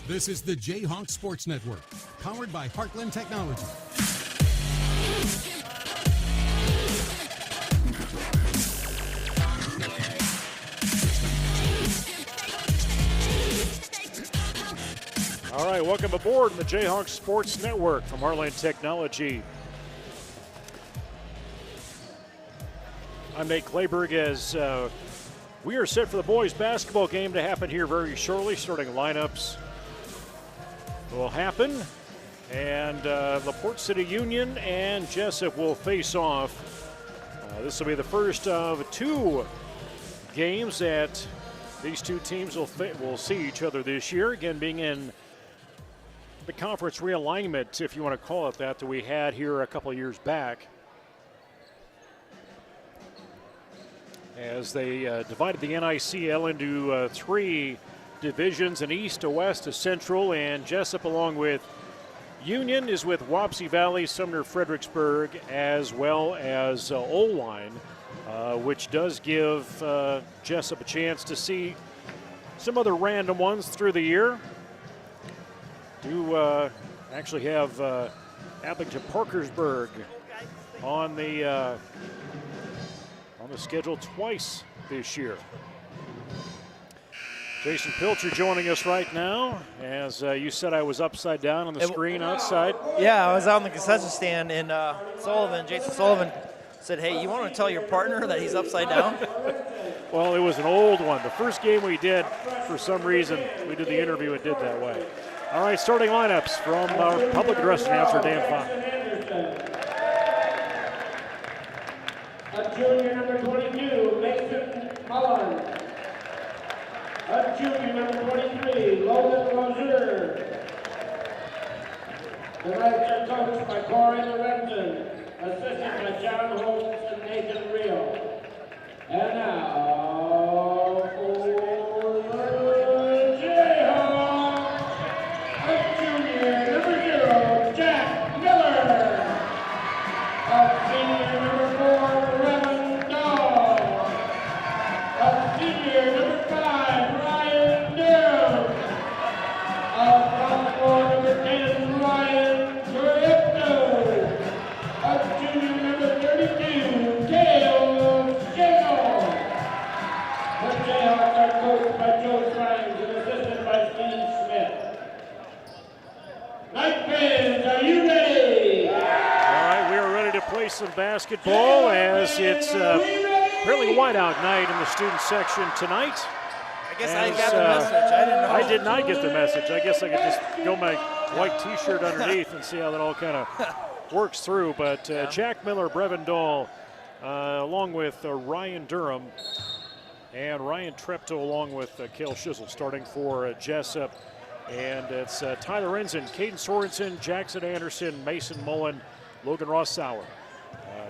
This is the J-Hawks Sports Network, powered by Heartland Technology. All right, welcome aboard the J-Hawks Sports Network from Heartland Technology. I'm Nate Clayberg as we are set for the boys basketball game to happen here very shortly. Starting lineups will happen, and LaPorte City Union and Jesup will face off. This will be the first of two games that these two teams will see each other this year. Again, being in the conference realignment, if you want to call it that we had here a couple of years back, as they divided the NICL into three divisions, an east, a west, a central, and Jesup, along with Union, is with Wapsie Valley, Sumner, Fredericksburg, as well as Oline, which does give Jesup a chance to see some other random ones through the year. Do actually have Abington Parkersburg on the schedule twice this year. Jason Pilcher joining us right now. As you said, I was upside down on the screen outside. Yeah, I was out in the concession stand, and Jason Sullivan said, hey, you want to tell your partner that he's upside down? Well, it was an old one. The first game we did, for some reason, we did the interview and did that way. All right, starting lineups from our public address announcer, Dan Fott. A junior number 22, Mason Mullen. A junior number 23, Logan Rozier. The Knights are coached by Corey Lorenzen, assisted by John Holmes and Nathan Rio. And now for the Jayhawks, a junior number 0, Jack Miller. A senior number 4, Brevin Dahl. A senior number 5, Ryan Durham. A sophomore number 10, Ryan Guerrero. A junior number 32, Cale Shingle. The Jayhawks are coached by Joe Grimes and assisted by Steve Smith. Night fans, are you ready? All right, we are ready to play some basketball as it's fairly whiteout night in the student section tonight. I guess I got the message. I didn't know. I did not get the message. I guess I could just go my white T-shirt underneath and see how that all kind of works through. But Jack Miller, Brevin Dahl, along with Ryan Durham, and Ryan Treptow along with Cale Shizzle starting for Jesup. And it's Tyler Ensign, Caden Sorensen, Jackson Anderson, Mason Mullen, Logan Rossauer.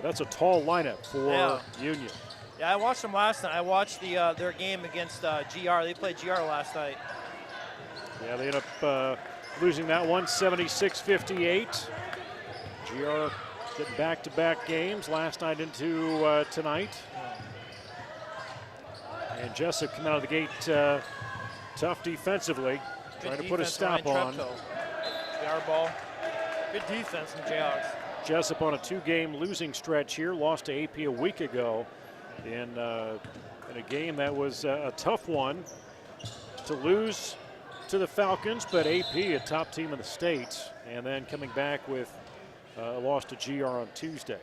That's a tall lineup for Union. Yeah, I watched them last night. I watched their game against GR. They played GR last night. Yeah, they end up losing that one, 76-58. GR getting back-to-back games last night into tonight. And Jesup coming out of the gate tough defensively, trying to put a stop on. GR ball. Good defense from Jayhawks. Jesup on a two-game losing stretch here, lost to AP a week ago in a game that was a tough one to lose to the Falcons, but AP, a top team in the state, and then coming back with a loss to GR on Tuesday.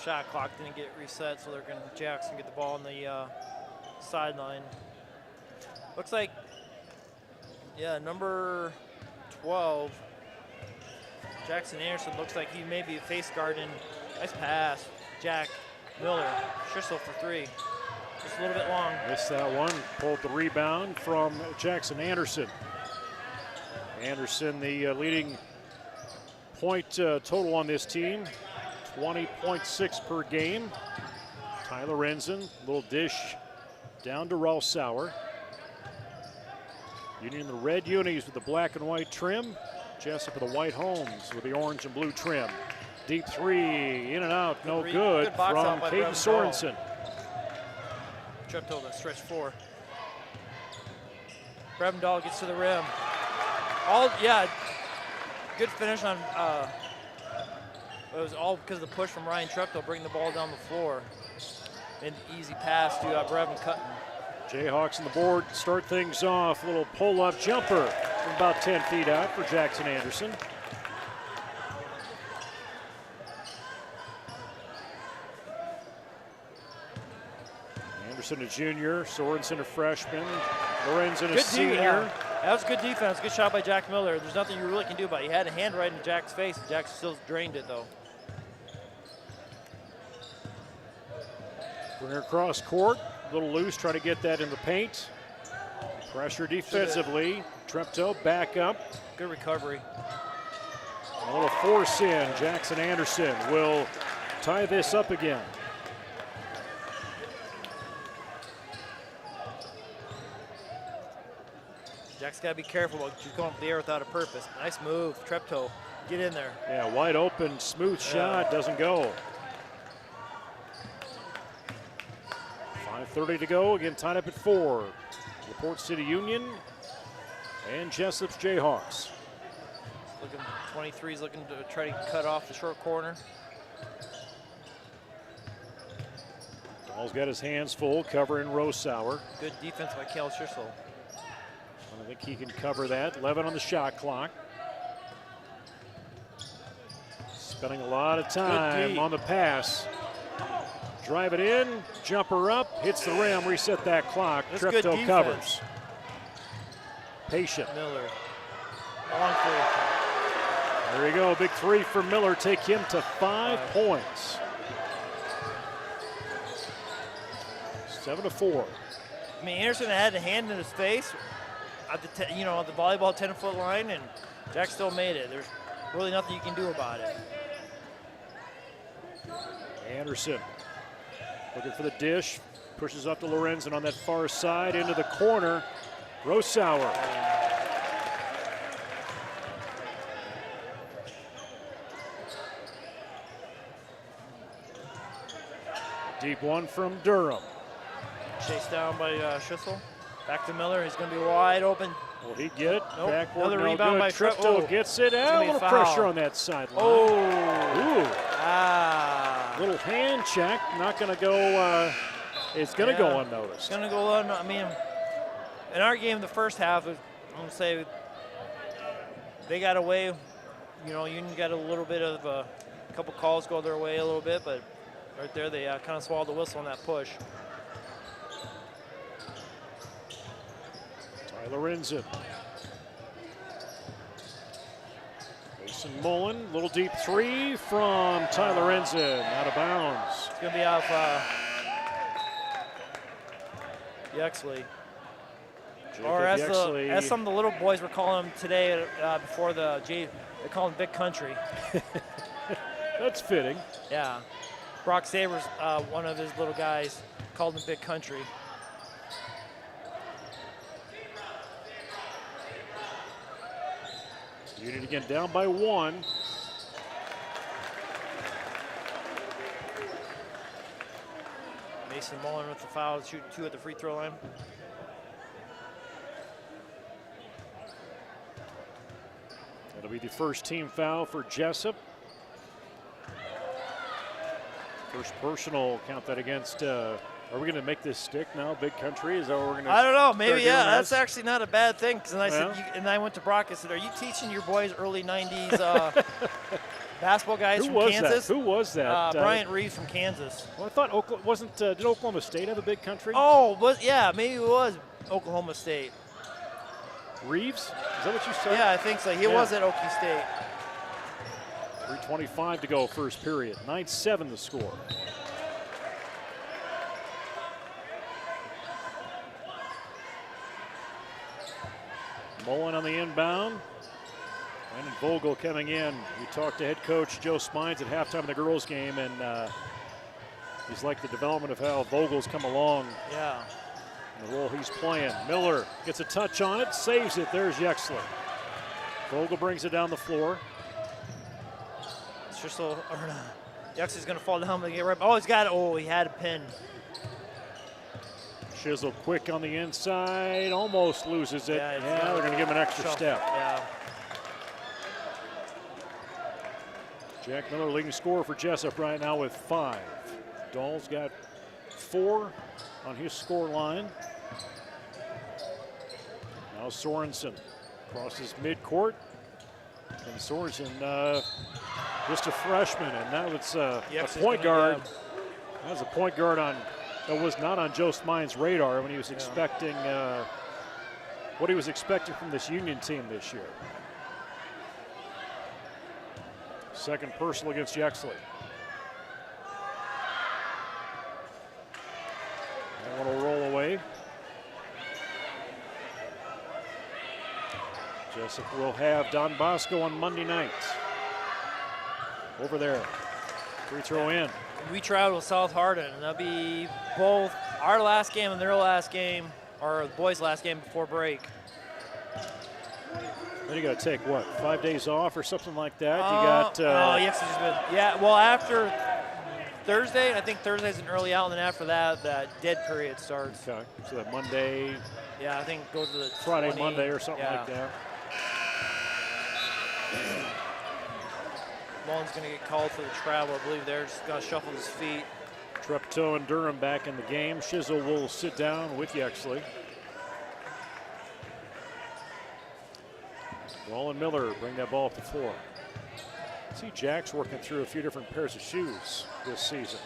Shot clock didn't get reset, so they're going to Jackson get the ball on the sideline. Looks like, number 12, Jackson Anderson, looks like he may be a face guarding. Nice pass, Jack Miller, Schissel for three. Just a little bit long. Missed that one, pulled the rebound from Jackson Anderson. Anderson, the leading point total on this team, 20.6 per game. Tyler Ensign, little dish down to Rossauer. Union the red unis with the black and white trim. Jesup with the white homes with the orange and blue trim. Deep three, in and out, no good from Caden Sorensen. Treptow to stretch four. Brevin Dahl gets to the rim. Good finish on. It was all because of the push from Ryan Treptow, bringing the ball down the floor. An easy pass to Brevin Cutton. Jayhawks on the board start things off. A little pull-up jumper from about 10 feet out for Jackson Anderson. Anderson a junior, Sorensen a freshman, Lorenzen a senior. Yeah. That was good defense. Good shot by Jack Miller. There's nothing you really can do about it. He had a hand right in Jack's face. Jack still drained it, though. Bring her across court. A little loose, try to get that in the paint. Pressure defensively. Treptow back up. Good recovery. A little force in. Jackson Anderson will tie this up again. Jack's got to be careful about just going up the air without a purpose. Nice move. Treptow, get in there. Yeah, wide open, smooth shot, doesn't go. 5:30 to go, again tied up at 4. Report City Union and Jesup's Jayhawks. Looking, 23's looking to try to cut off the short corner. Ball's got his hands full, covering Rosauer. Good defense by Cal Schissel. I think he can cover that. 11 on the shot clock. Spending a lot of time on the pass. Drive it in, jumper up, hits the rim, reset that clock. Treptow covers. Patient. Miller. Long three. There you go, big three for Miller. Take him to 5 points. 7-4. I mean, Anderson had a hand in his face at the the volleyball 10-foot line, and Jack still made it. There's really nothing you can do about it. Anderson looking for the dish, pushes up to Lorenzen on that far side into the corner. Rosauer. Deep one from Durham. Chased down by Schissel. Back to Miller. He's going to be wide open. Will he get it? Nope. Backward, Another no rebound good. by Treptow gets it. A little pressure on that sideline. Oh. Ooh. Little hand check. Not going to go. It's going to go unnoticed. It's going to go I mean, in our game, the first half, I'm going to say they got away. Union got a little bit of a couple calls go their way a little bit, but right there they kind of swallowed the whistle on that push. Lorenzen. Mason Mullen, little deep three from Tyler Lorenzen, out of bounds. It's going to be off Yexley. Or as some of the little boys were calling him today before they call him Big Country. That's fitting. Yeah. Brock Sabers, one of his little guys, called him Big Country. Union again down by 1. Mason Mullen with the foul, shooting 2 at the free throw line. That'll be the first team foul for Jesup. First personal, count that against, are we going to make this stick now, Big Country? Is that what we're going to I don't know, maybe, that's actually not a bad thing. Because I said, and I went to Brock, I said, are you teaching your boys early 90s basketball guys from Kansas? Who was that? Bryant Reeves from Kansas. Well, I thought did Oklahoma State have a Big Country? Oh, maybe it was Oklahoma State. Reeves? Is that what you said? Yeah, I think so. He was at Okie State. 3:25 to go, first period. 9-7 the score. Mullen on the inbound. Brandon Vogel coming in. We talked to head coach Joe Spines at halftime of the girls' game, and he's liked the development of how Vogel's come along. Yeah. In the role he's playing. Miller gets a touch on it, saves it. There's Yexley. Vogel brings it down the floor. Yexley's going to fall down and get right. Oh, he's got it. Oh, he had a pin. Shizzle quick on the inside, almost loses it. Yeah, they're going to give him an extra step. Yeah. Jack Miller leading scorer for Jesup right now with 5. Dahl's got 4 on his score line. Now Sorensen crosses midcourt. And Sorensen, just a freshman, and that was a point guard. That was a point guard that was not on Joe Smine's radar when he was expecting what he was expecting from this Union team this year. Second personal against Yexley. That one will roll away. Jesup will have Don Bosco on Monday night. Over there. Free throw in. We travel to South Hardin, and that'll be both our last game and their last game, or the boys' last game before break. Then you got to take, what, 5 days off or something like that? You got. Yes, yeah, well, after Thursday, I think Thursday's an early out, and then after that, that dead period starts. Okay, so that Monday. Yeah, I think it goes to the Friday, Monday, or something like that. Mullen's going to get called for the travel. I believe they're just going to shuffle his feet. Treptow and Durham back in the game. Shizzle will sit down with Yexley. Wall and Miller bring that ball up the floor. See Jack's working through a few different pairs of shoes this season.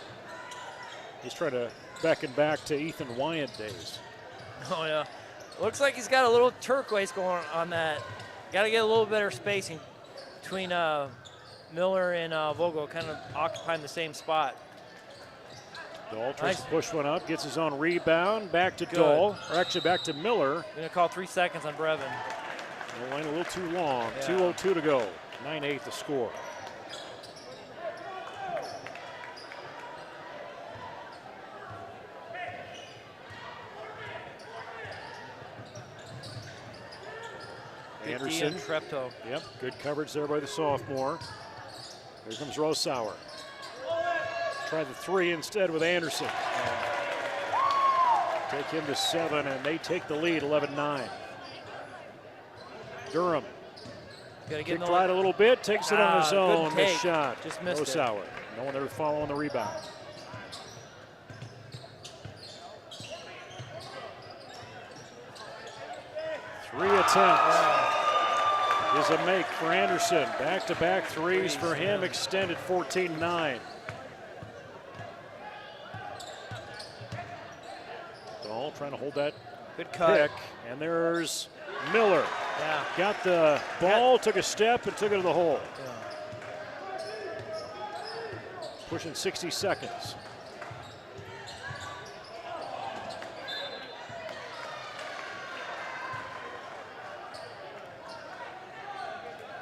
He's trying to beckon back to Ethan Wyant days. Oh, yeah. Looks like he's got a little turquoise going on that. Got to get a little better spacing between Miller and Vogel, kind of occupying the same spot. Dahl tries to push one up, gets his own rebound, back to Dahl, or actually back to Miller. Going to call 3 seconds on Brevin. The line a little too long, yeah. 2:02 to go, 9-8 the score. Anderson. Treptow. Yep, good coverage there by the sophomore. Here comes Rosauer. Try the 3 instead with Anderson. Take him to 7, and they take the lead, 11-9. Durham. Kicked right a little bit, takes it on his own. Missed shot. Just missed Rosauer. No one there following the rebound. Three attempts. Is a make for Anderson. Back-to-back threes for him, extended 14-9. Dahl trying to hold that good cut. Pick, and there's Miller. Yeah. Got the ball, took a step, and took it to the hole. Yeah. Pushing 60 seconds.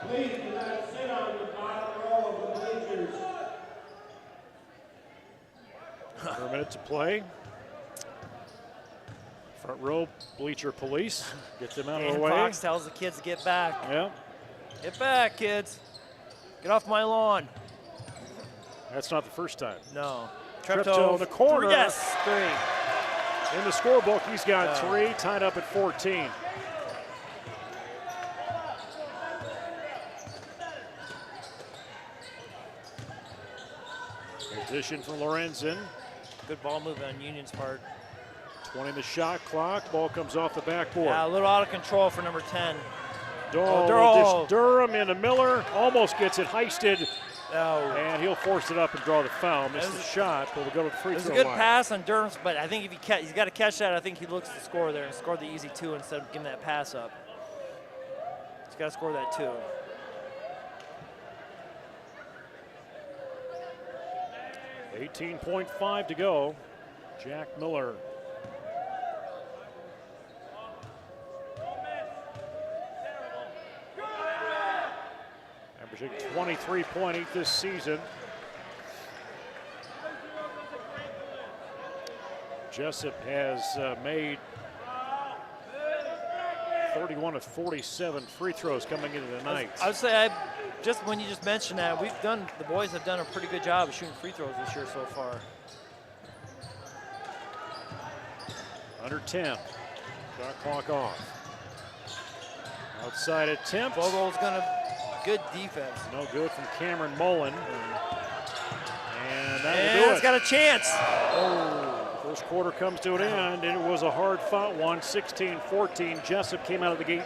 Please do not sit on the bottom row of the bleachers. For a minute to play. Front row bleacher police. Get them out of the way. Fox tells the kids to get back. Yeah. Get back, kids. Get off my lawn. That's not the first time. No. Treptow in the corner. 3. Yes, 3. In the scorebook, he's got 3, tied up at 14. Position for Lorenzen. Good ball move on Union's part. 20 the shot clock. Ball comes off the backboard. Yeah, a little out of control for number 10. Durham into Miller. Almost gets it heisted. Oh. And he'll force it up and draw the foul. Missed the shot, but we'll go to the free throw line. It was a good pass on Durham, but I think if he's got to catch that, I think he looks to score there and score the easy 2 instead of giving that pass up. He's got to score that 2. $18.5 to go. Jack Miller. Averaging 23.8 this season. Jesup has made 31 of 47 free throws coming into the night. I would say, just when you just mentioned that, the boys have done a pretty good job of shooting free throws this year so far. Under 10. Shot clock off. Outside attempt. Vogel's going to good defense. No good from Cameron Mullen. And that will do it. It's got a chance. Oh, first quarter comes to an end, and it was a hard-fought one, 16-14. Jesup came out of the gate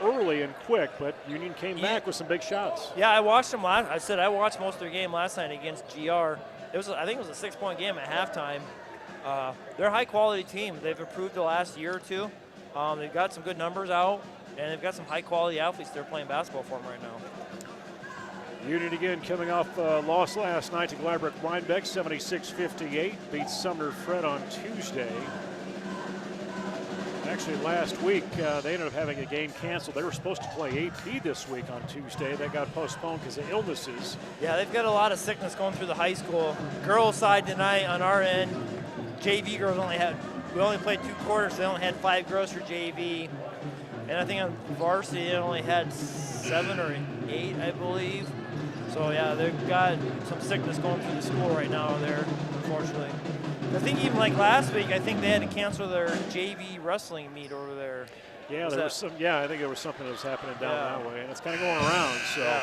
early and quick, but Union came back with some big shots. Yeah, I watched them last. I said I watched most of their game last night against GR. I think it was a 6-point game at halftime. They're a high-quality team. They've improved the last year or two. They've got some good numbers out, and they've got some high-quality athletes they're playing basketball for them right now. Union again coming off loss last night to Gladbrook-Rhinebeck, 76-58. Beat Sumner Fred on Tuesday. Actually, last week, they ended up having a game canceled. They were supposed to play AP this week on Tuesday. That got postponed because of illnesses. Yeah, they've got a lot of sickness going through the high school. Girls side tonight on our end, JV girls we only played 2 quarters, so they only had 5 girls for JV. And I think on varsity, they only had 7 or 8, I believe. So yeah, they've got some sickness going through the school right now there, unfortunately. I think even like last week, I think they had to cancel their JV wrestling meet over there. Yeah, there was some. Yeah, I think there was something that was happening down that way, and it's kind of going around. So,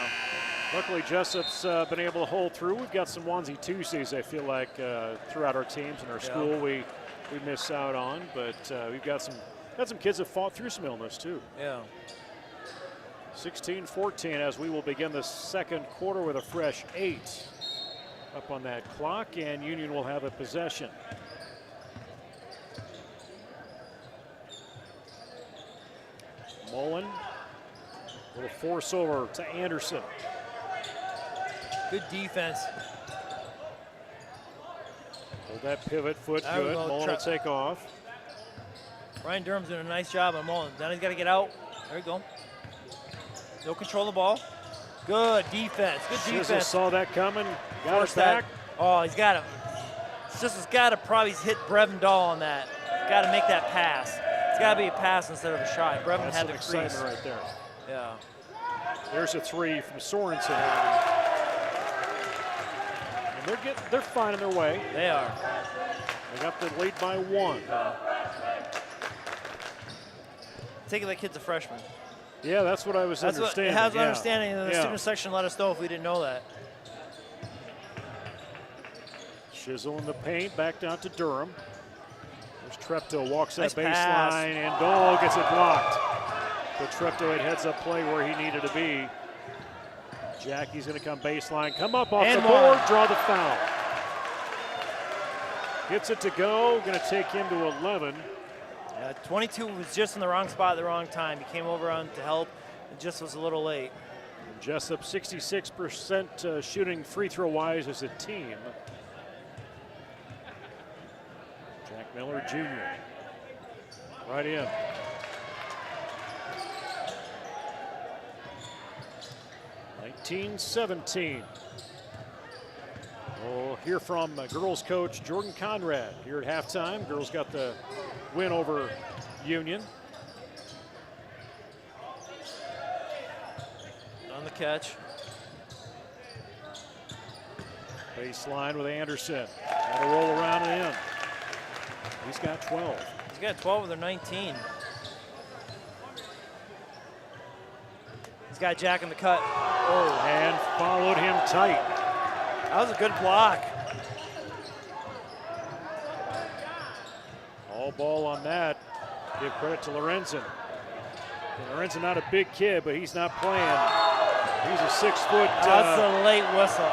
luckily, Jesup's been able to hold through. We've got some onesie Tuesdays. I feel like throughout our teams and our school, we miss out on, but we've got some kids that fought through some illness too. Yeah. 16-14 as we will begin the second quarter with a fresh 8 up on that clock, and Union will have a possession. Mullen, a little force over to Anderson. Good defense. Hold that pivot foot good. Mullen will take off. Ryan Durham's doing a nice job on Mullen. Then he's got to get out. There you go. He'll control the ball. Good defense. Good defense. Jesup saw that coming. Got us back. Oh, he's got to. Jesus's got to probably hit Brevin Dahl on that. He's got to make that pass. It's got to be a pass instead of a shot. Brevin had the crease right there. Yeah. There's a 3 from Sorensen. And they're finding their way. They are. They got the lead by 1. Taking that kid's a freshman. Yeah, that's what I was understanding. That's understanding. The student section let us know if we didn't know that. Chisel in the paint, back down to Durham. There's Treptow, walks that Nice baseline, and Dole gets it blocked. But Treptow had heads-up play where he needed to be. Jackie's going to come baseline, come up off the board, draw the foul. Gets it to go, going to take him to 11. 22 was just in the wrong spot at the wrong time. He came over on to help and just was a little late. Jesup 66% shooting free throw wise as a team. Jack Miller Jr. right in. (19-17). We'll hear from girls coach Jordan Conrad here at halftime. Girls got the win over Union. On the catch. Baseline with Anderson. Got to roll around and in. He's got 12. He's got 12 of their 19. He's got Jack in the cut. Oh, and followed him tight. That was a good block. All ball on that. Give credit to Lorenzen. Lorenzen not a big kid, but he's not playing. He's a 6 foot. That's a late whistle.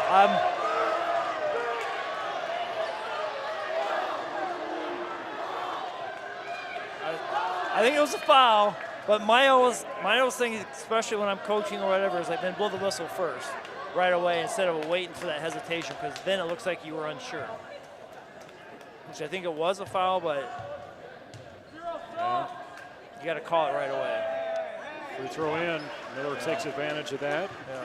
I think it was a foul, but my always thing, especially when I'm coaching or whatever, is like then blow the whistle first, right away, instead of waiting for that hesitation, because then it looks like you were unsure. Which I think it was a foul, but you got to call it right away. Free throw in. Miller takes advantage of that. Yeah.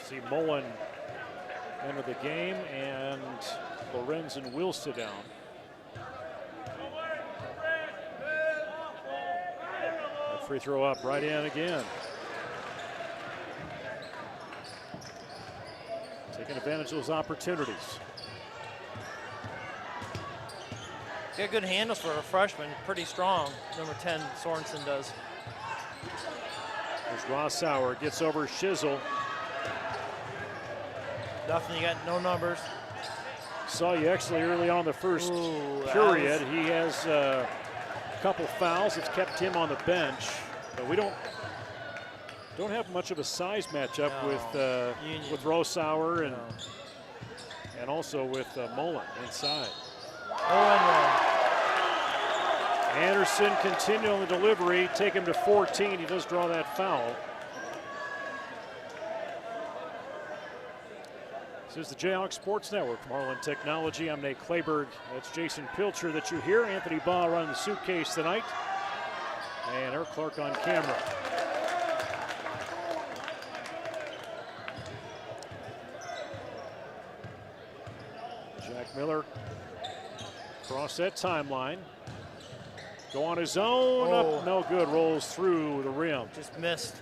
See Mullen enter the game, and Lorenzen will sit down. That free throw up, right in again. Taking advantage of those opportunities. Got good handles for a freshman, pretty strong. Number 10, Sorensen does. As Rossauer gets over Shizzle. Nothing, you got no numbers. Saw you actually early on the first period. He has a couple fouls. It's kept him on the bench. But we don't have much of a size matchup with Rossauer and also with Mullen inside. Anderson continuing the delivery, take him to 14. He does draw that foul. This is the J-Hawks Sports Network from Harlan Technology. I'm Nate Clayberg. That's Jason Pilcher that you hear. Anthony Baugh running the suitcase tonight. And Eric Clark on camera. Jack Miller across that timeline. Go on his own. Up, no good. Rolls through the rim. Just missed.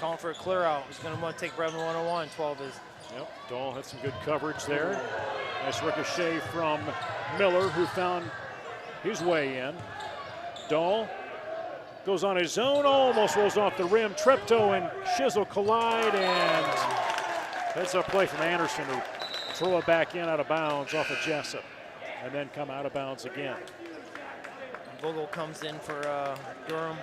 Calling for a clear out. He's going to want to take Brevin 101. 12 is. Yep, Dahl had some good coverage there. Nice ricochet from Miller, who found his way in. Dahl goes on his own, almost rolls off the rim. Treptow and Shizzle collide, and that's a play from Anderson to throw it back in out of bounds off of Jesup, and then come out of bounds again. Vogel comes in for Durham.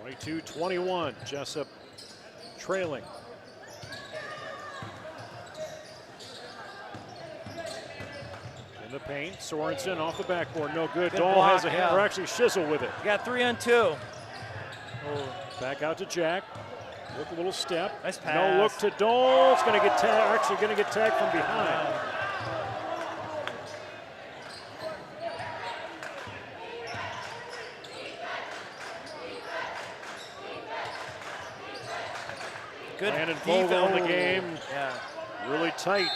(22-21), Jesup trailing. In the paint, Sorensen off the backboard, no good. Dahl has a hand, or actually Shizzle with it. You got 3 on 2. Back out to Jack. With a little step. Nice pass. No look to Dahl. It's going to get tagged. Actually, going to get tagged from behind. Good Landon Vogel in the game. Yeah. Really tight.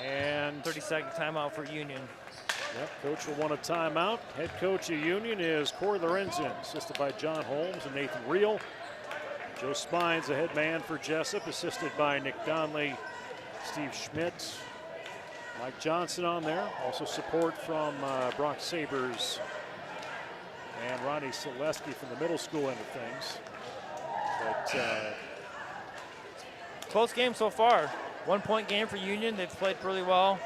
And 30-second timeout for Union. Yep, coach will want a timeout. Head coach of Union is Corey Lorenzen, assisted by John Holmes and Nathan Reel. Joe Spines, the head man for Jesup, assisted by Nick Donnelly, Steve Schmidt, Mike Johnson on there. Also support from Brock Sabers and Ronnie Selesky from the middle school end of things. But close game so far. 1-point game for Union. They've played really well.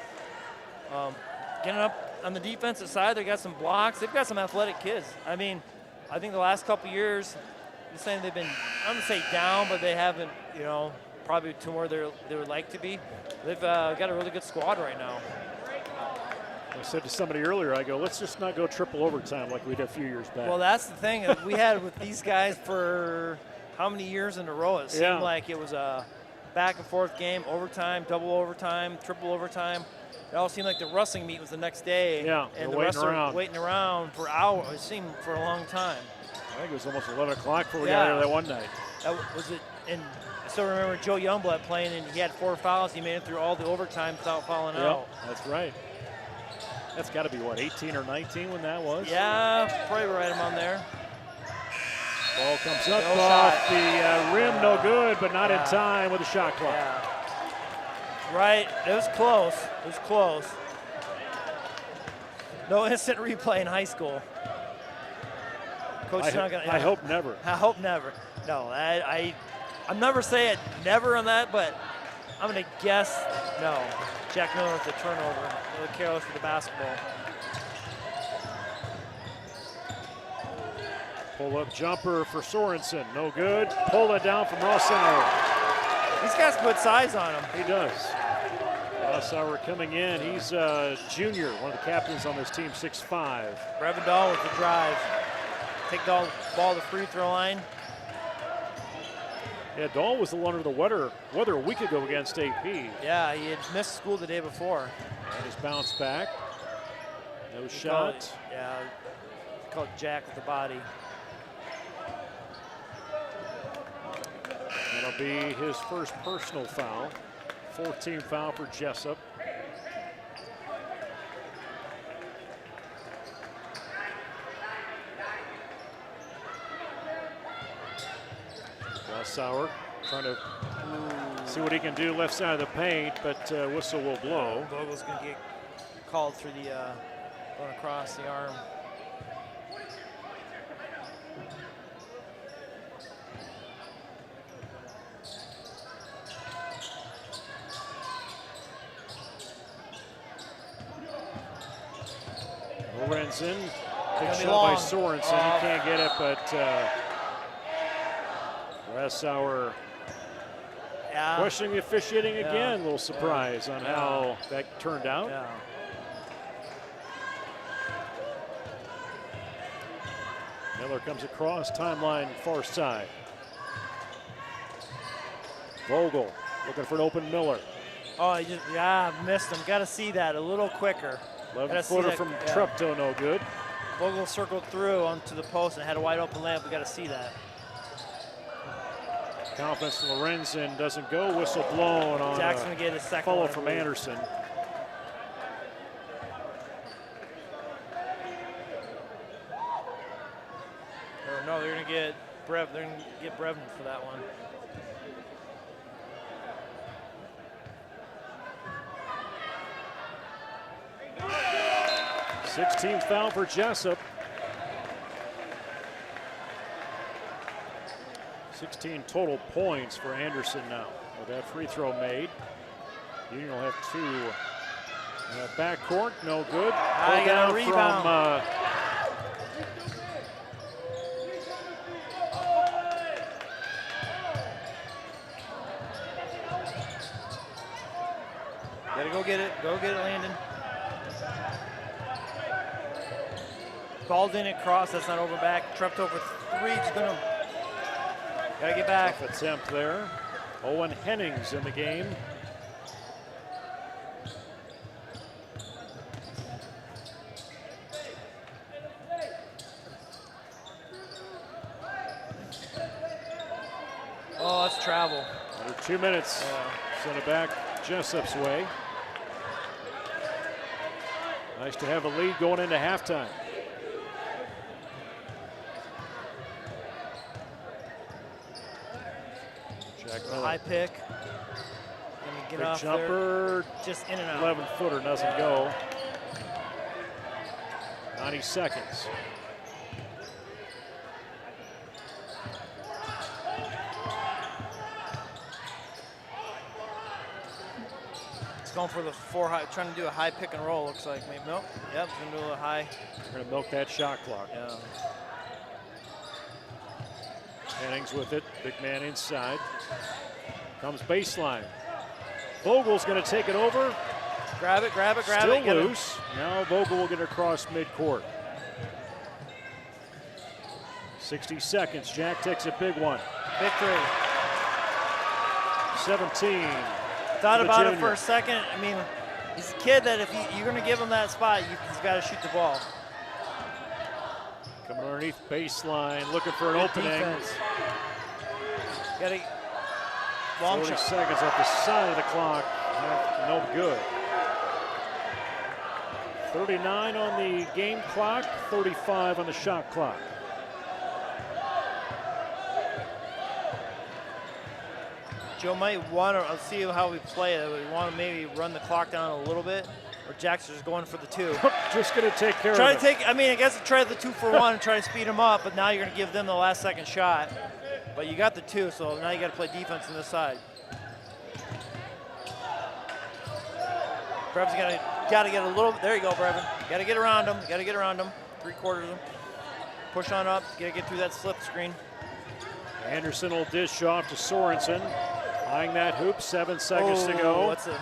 Getting up on the defensive side, they got some blocks. They've got some athletic kids. I mean, I think the last couple years, I'm saying they've been, I'm gonna say down, but they haven't, you know, probably to where they would like to be. They've got a really good squad right now. I said to somebody earlier, I go, let's just not go triple overtime like we did a few years back. Well, that's the thing we had with these guys for how many years in a row? It seemed like it was a back and forth game, overtime, double overtime, triple overtime. It all seemed like the wrestling meet was the next day. Yeah, and the waiting wrestlers waiting around for hours. It seemed for a long time. I think it was almost 11 o'clock before we got there that one night. That was it. And I still remember Joe Youngblood playing, and he had 4 fouls. He made it through all the overtime without fouling out. That's right. That's got to be, what, 18 or 19 when that was? Yeah, probably right around there. Ball comes up off the rim, no good, but not in time with the shot clock. Yeah. Right, it was close. It was close. No instant replay in high school. Coach is not gonna. I hope never. I hope never. No, I'm never saying never on that, but I'm gonna guess no. Jack Miller with the turnover. A little careless with the basketball. Pull-up jumper for Sorensen, no good. Pull it down from Rossauer. He's got good size on him. He does. Rossauer coming in. He's a junior, one of the captains on this team, 6'5". Brevin Dahl with the drive. Take the ball to the free throw line. Yeah, Dahl was a little under the weather a week ago against AP. Yeah, he had missed school the day before. And his bounce back. No shot. Call it Jack with the body. That'll be his first personal foul. 14th foul for Jesup. Ressauer trying to see what he can do left side of the paint, but whistle will blow. Vogel's going to get called through the going across the arm. Lorenzen, big Gonna be shot long. by Sorensen. He can't get it, but Ressauer questioning the officiating again. A little surprise on how that turned out. Yeah. Miller comes across, timeline far side. Vogel looking for an open Miller. Oh, he just missed him. Got to see that a little quicker. 11-footer from Treptow, no good. Vogel circled through onto the post and had a wide open layup. We got to see that. Confidence from Lorenzen doesn't go. Whistle blown on Jackson will get his second follow one, from I believe. Anderson. No, they're going to get They're going to get Brevin for that one. Sixteenth foul for Jesup. 16 total points for Anderson now with that free throw made. Union will have two. Backcourt, no good. I got a rebound. Gotta go get it. Go get it, Landon. Ball didn't cross. That's not over back. Treptow for three. He's gonna. Gotta get back. Tough attempt there. Owen Hennings in the game. Oh, that's travel. Under 2 minutes. Send it back Jesup's way. Nice to have a lead going into halftime. Jack Miller. High pick. Gonna get Big off jumper. there. Just in and out. 11-footer doesn't go. 90 seconds. It's going for the four high, trying to do a high pick and roll. Looks like maybe nope. Yep, it's gonna do a high. We're gonna milk that shot clock. Yeah. Hennings with it, big man inside. Comes baseline. Vogel's gonna take it over. Grab it, grab it, grab Still it. Still loose. Now Vogel will get it across midcourt. 60 seconds. Jack takes a big one. Victory. 17. Thought the about it junior. for a second. I mean, he's a kid that if you're going to give him that spot, he's got to shoot the ball. Coming underneath baseline, looking for an Good opening. defense. Got to long 40 shot. seconds off the side of the clock. No good. 39 on the game clock, 35 on the shot clock. Joe might want to see how we play it. We want to maybe run the clock down a little bit, or Jackson's going for the two. Just going to take care Try of to it. take. I mean, I guess try the 2-for-1 and try to speed them up. But now you're going to give them the last second shot. But you got the two, so now you got to play defense on this side. Brev's got to get a little. There you go, Brevin. Got to get around him. Got to get around him. 3/4 of them. Push on up. Got to get through that slip screen. Anderson will dish off to Sorensen. Eyeing that hoop, 7 seconds to go. What's it?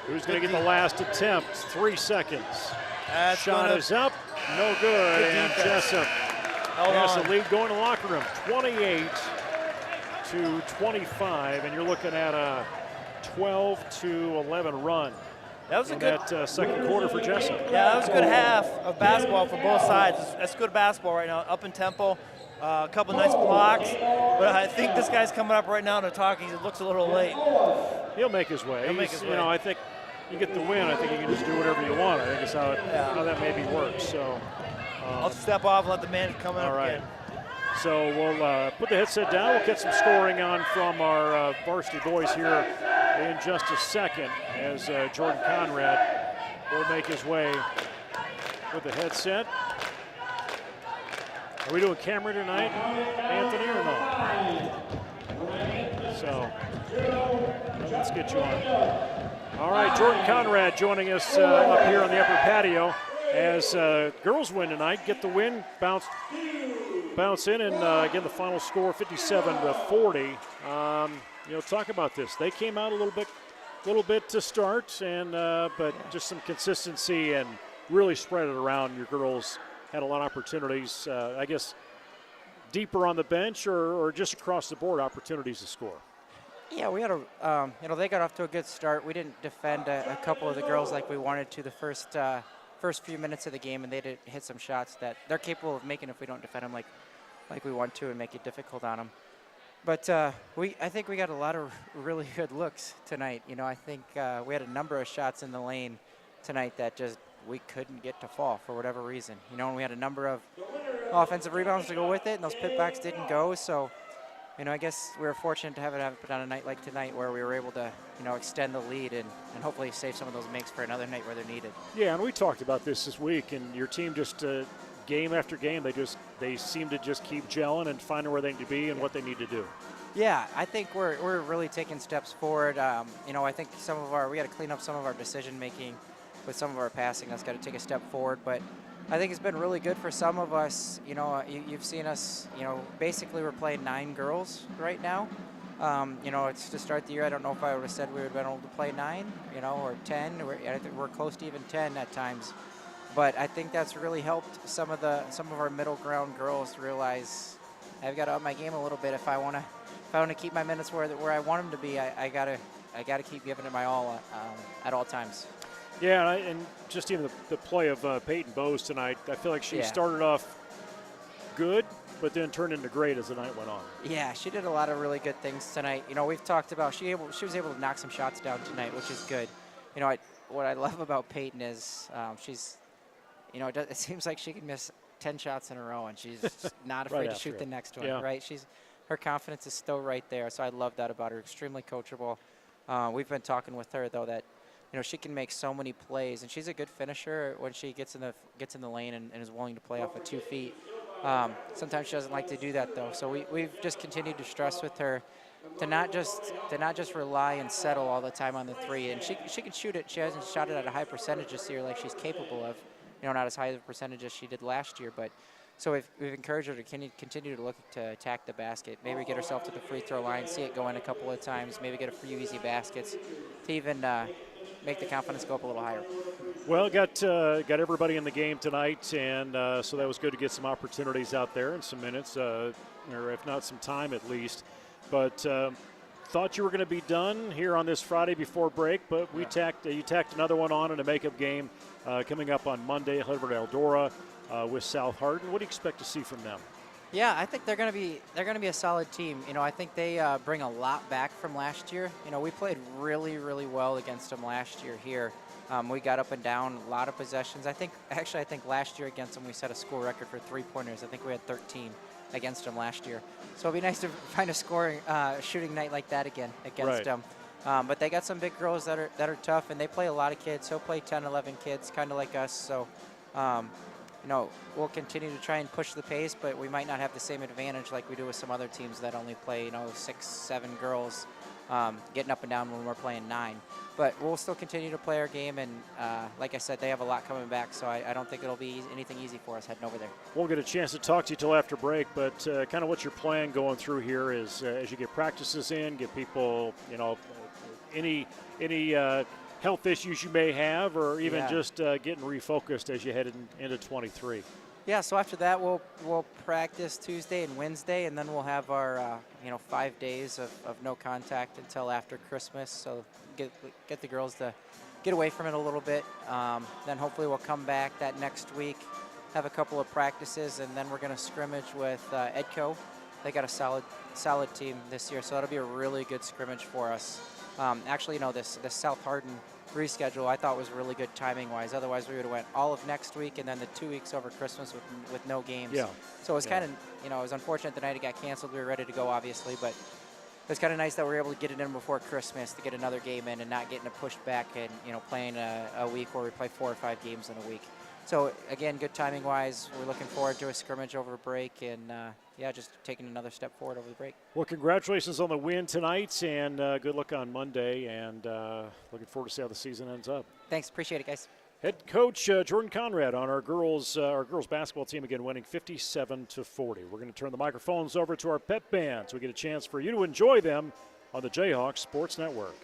Who's going to get the last attempt? 3 seconds. That's Shot is up, no good, and Jesup has the lead going to the locker room. 28-25, and you're looking at a 12-11 run. That was a good. That second quarter for Jesup. Yeah, that was a good half of basketball for both sides. That's good basketball right now. Up in tempo. A couple nice blocks, but I think this guy's coming up right now to talk. He looks a little late. He'll make his way. He'll make his way. You know, I think you get the win. I think you can just do whatever you want. I think that's how that maybe works. So I'll step off and let the man come in. all right. Again. So we'll put the headset down. We'll get some scoring on from our varsity boys here in just a second as Jordan Conrad will make his way with the headset. Are we doing camera tonight, Anthony, or no? So let's get you on. All right, Jordan Conrad joining us up here on the upper patio as girls win tonight, get the win, bounce in, and again the final score 57-40. Talk about this. They came out a little bit to start, and but just some consistency and really spread it around. Your girls had a lot of opportunities, I guess, deeper on the bench or just across the board opportunities to score. Yeah, we had they got off to a good start. We didn't defend a couple of the girls like we wanted to the first few minutes of the game, and they did hit some shots that they're capable of making if we don't defend them like we want to and make it difficult on them. But I think we got a lot of really good looks tonight. I think we had a number of shots in the lane tonight that just we couldn't get to fall for whatever reason. And we had a number of offensive rebounds to go with it, and those putbacks didn't go. So, I guess we were fortunate to have it on a night like tonight where we were able to, extend the lead and hopefully save some of those makes for another night where they're needed. Yeah, and we talked about this week, and your team just game after game, they seem to just keep gelling and finding where they need to be and what they need to do. Yeah, I think we're really taking steps forward. I think we got to clean up some of our decision making with some of our passing. That's got to take a step forward, but I think it's been really good for some of us. You've seen us, basically we're playing 9 girls right now. It's to start the year. I don't know if I would have said we would have been able to play 9, or 10. I think we're close to even 10 at times. But I think that's really helped some of our middle ground girls realize I've got to up my game a little bit if I want to keep my minutes where I want them to be. I gotta keep giving it my all at all times. Yeah, and just even the play of Peyton Bowes tonight, I feel like she started off good, but then turned into great as the night went on. Yeah, she did a lot of really good things tonight. We've talked about she was able to knock some shots down tonight, which is good. What I love about Peyton is she's, it seems like she can miss 10 shots in a row, and she's not afraid to shoot the next one, right? Her confidence is still right there, so I love that about her. Extremely coachable. We've been talking with her, though, that she can make so many plays, and she's a good finisher when she gets in the lane and is willing to play off of 2 feet. Sometimes she doesn't like to do that, though. So we've just continued to stress with her to not just rely and settle all the time on the 3. And she can shoot it. She hasn't shot it at a high percentage this year like she's capable of. Not as high of a percentage as she did last year, but. So we've encouraged her to continue to look to attack the basket, maybe get herself to the free throw line, see it go in a couple of times, maybe get a few easy baskets to even make the confidence go up a little higher. Well, got everybody in the game tonight, and so that was good to get some opportunities out there and some minutes, or if not some time at least. But thought you were going to be done here on this Friday before break, but you tacked another one on in a makeup game coming up on Monday, Harvard Eldora. With South Hardin. What do you expect to see from them? Yeah, I think they're going to be a solid team. I think they bring a lot back from last year. We played really, really well against them last year here. We got up and down a lot of possessions. I think last year against them we set a school record for 3-pointers. I think we had 13 against them last year. So it'd be nice to find a shooting night like that again against them. But they got some big girls that are tough, and they play a lot of kids. He'll play 10, 11 kids, kind of like us. So. We'll continue to try and push the pace, but we might not have the same advantage like we do with some other teams that only play, 6, 7 girls getting up and down when we're playing 9. But we'll still continue to play our game, and like I said, they have a lot coming back, so I don't think it'll be anything easy for us heading over there. Won't get a chance to talk to you till after break, but kind of what's your plan going through here is as you get practices in, get people, any health issues you may have, or even just getting refocused as you head into 23. Yeah, so after that we'll practice Tuesday and Wednesday, and then we'll have our 5 days of no contact until after Christmas. So get the girls to get away from it a little bit. Then hopefully we'll come back that next week, have a couple of practices, and then we're going to scrimmage with Edco. They got a solid team this year, so that'll be a really good scrimmage for us. Actually, this South Hardin reschedule, I thought was really good timing-wise. Otherwise, we would have went all of next week and then the 2 weeks over Christmas with no games. Yeah. So it was kind of, it was unfortunate the night it got canceled. We were ready to go, obviously, but it was kind of nice that we were able to get it in before Christmas to get another game in and not getting it pushed back and, playing a week where we play 4 or 5 games in a week. So, again, good timing-wise. We're looking forward to a scrimmage over break and, just taking another step forward over the break. Well, congratulations on the win tonight, and good luck on Monday, and looking forward to see how the season ends up. Thanks. Appreciate it, guys. Head coach Jordan Conrad on our girls basketball team, again, winning 57-40. We're going to turn the microphones over to our pep band so we get a chance for you to enjoy them on the J-Hawks Sports Network.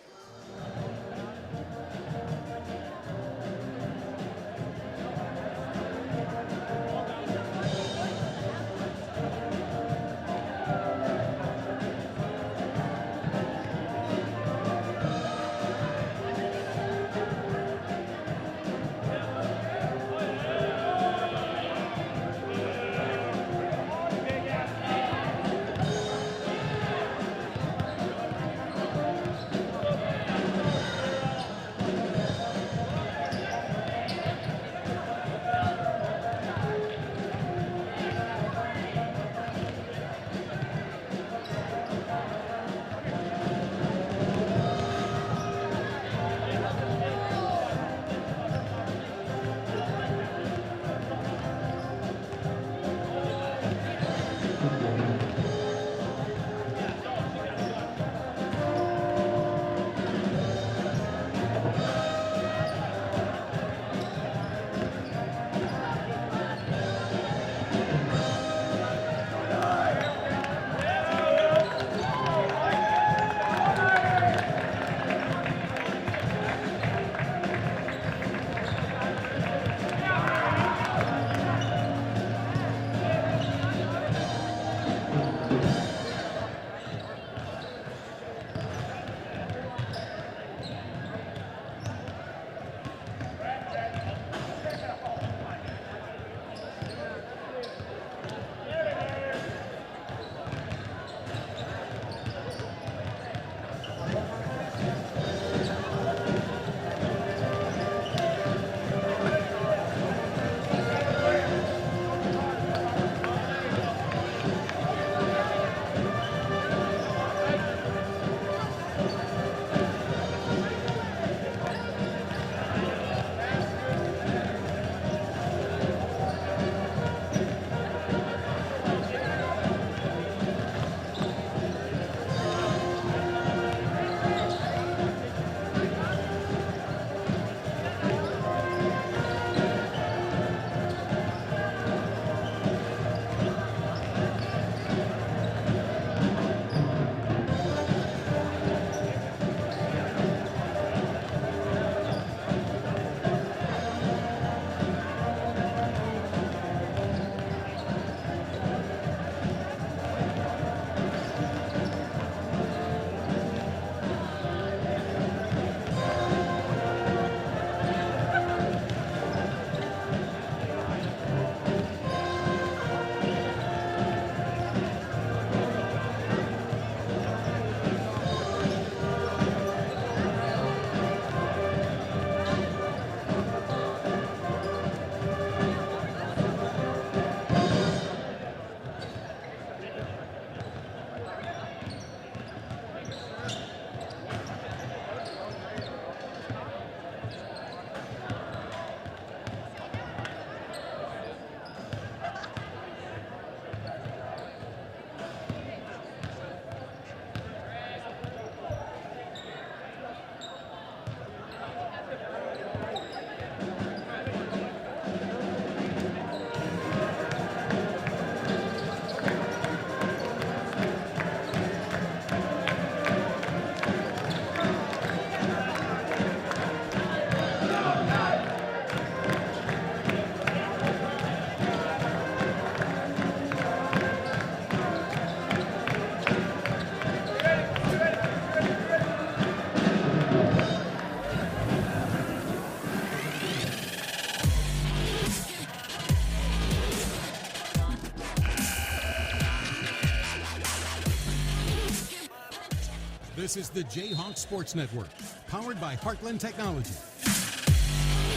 This is the J-Hawks Sports Network, powered by Heartland Technology.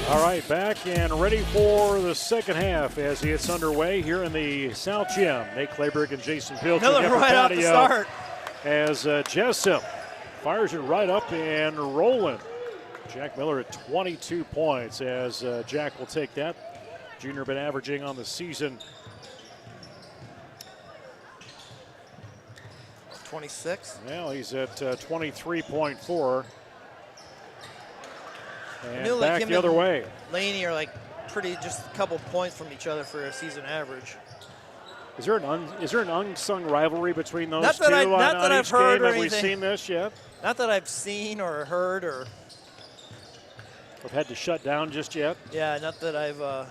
All right, back and ready for the second half as it gets underway here in the South Gym. Nate Clayburgh and Jason Pilcher. Miller right off the start. As Jesup fires it right up and rolling. Jack Miller at 22 points as Jack will take that. Junior been averaging on the season 26. Well, he's at 23.4. And Like back the other way. Laney are like pretty just a couple points from each other for a season average. Is there an unsung rivalry between those not two that on I've each heard game? or Have we anything. seen this yet? Not that I've seen or heard or. We've had to shut down just yet. Yeah, not that I've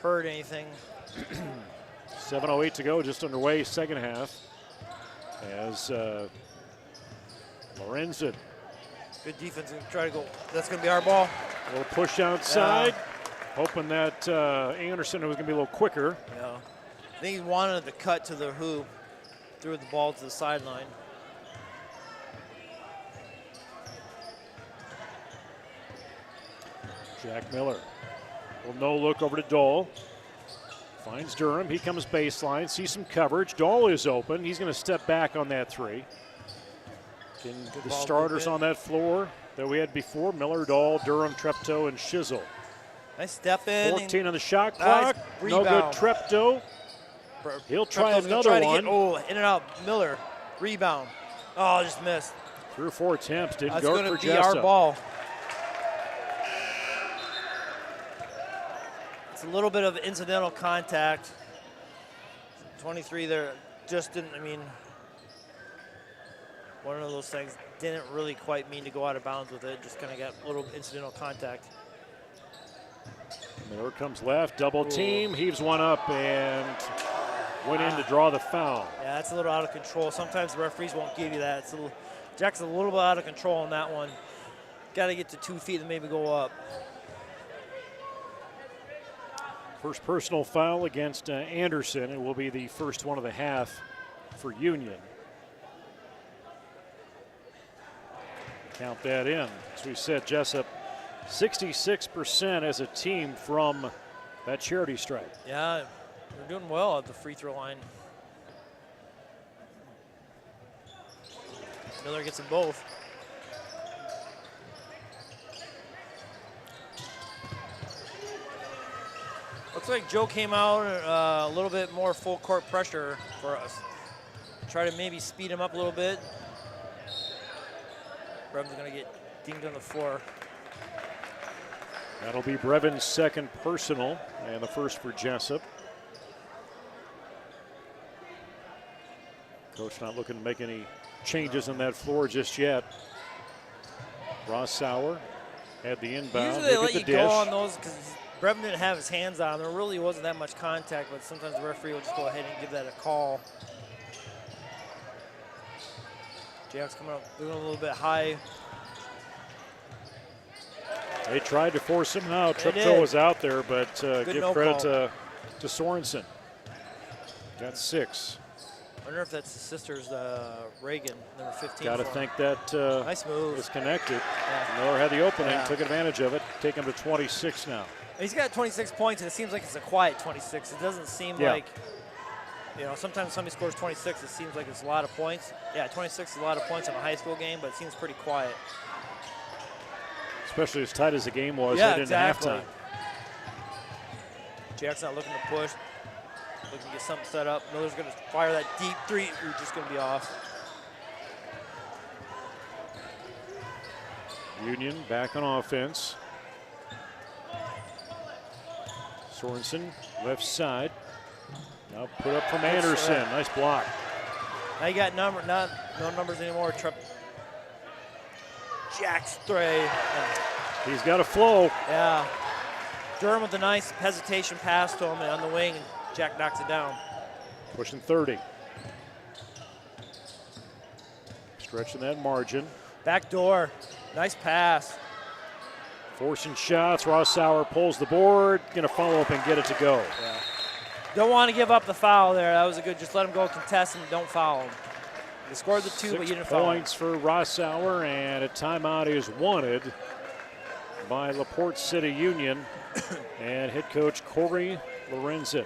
heard anything. 7:08 to go, just underway, second half. As Lorenzen. Good defense. Gonna try to go. That's going to be our ball. A little push outside, hoping that Anderson was going to be a little quicker. Yeah. I think he wanted to cut to the hoop, threw the ball to the sideline. Jack Miller. Well, no look over to Dole. Finds Durham. He comes baseline. Sees some coverage. Dole is open. He's going to step back on that three. Can the starters on that floor that we had before: Miller, Dole, Durham, Treptow, and Shizzle. Nice step in. 14 on the shot clock. Nice No good. rebound. Treptow. He'll try Treptow's another gonna one. in and out. Miller. Rebound. Oh, just missed. 3 or 4 attempts. Didn't That's go going for to be our Jesup. ball. It's a little bit of incidental contact. 23 there just didn't, one of those things didn't really quite mean to go out of bounds with it. Just kind of got a little incidental contact. Miller comes left, double team, heaves one up and went in to draw the foul. Yeah, that's a little out of control. Sometimes the referees won't give you that. Jack's a little bit out of control on that one. Got to get to 2 feet and maybe go up. First personal foul against Anderson. It will be the first one of the half for Union. Count that in. As we said, Jesup 66% as a team from that charity stripe. Yeah, we're doing well at the free throw line. Miller gets them both. Looks like Joe came out a little bit more full court pressure for us. Try to maybe speed him up a little bit. Brevin's going to get dinged on the floor. That'll be Brevin's second personal and the first for Jesup. Coach not looking to make any changes on that floor just yet. Ross Sauer had the inbound. Usually they Look let at you the go dish. on those because Brevin didn't have his hands on. There really wasn't that much contact, but sometimes the referee will just go ahead and give that a call. Jayhawks coming up, doing a little bit high. They tried to force him out. They Treptow did. was out there, but give no credit call. to Sorensen. Got 6. I wonder if that's the sisters, Reagan, number 15. Got to for him. think that Nice move. was connected. Yeah. Miller had the opening, Yeah. took advantage of it, take him to 26 now. He's got 26 points, and it seems like it's a quiet 26. It doesn't seem like, sometimes somebody scores 26, it seems like it's a lot of points. Yeah, 26 is a lot of points in a high school game, but it seems pretty quiet. Especially as tight as the game was Yeah, heading exactly. into halftime. Jack's not looking to push, looking to get something set up. Miller's going to fire that deep three. We're just going to be off. Union back on offense. Sorensen, left side. Now put up from Anderson. Nice block. Now you got no numbers anymore. Jack's three. He's got a flow. Yeah. Durham with a nice hesitation pass to him on the wing, and Jack knocks it down. Pushing 30. Stretching that margin. Back door. Nice pass. Forcing shots. Ross Sauer pulls the board. Going to follow up and get it to go. Yeah. Don't want to give up the foul there. That was a good, just let him go contest and don't foul him. They scored the 2, but you 6 didn't foul. points for Rossauer, and a timeout is wanted by LaPorte City Union and head coach Corey Lorenzen.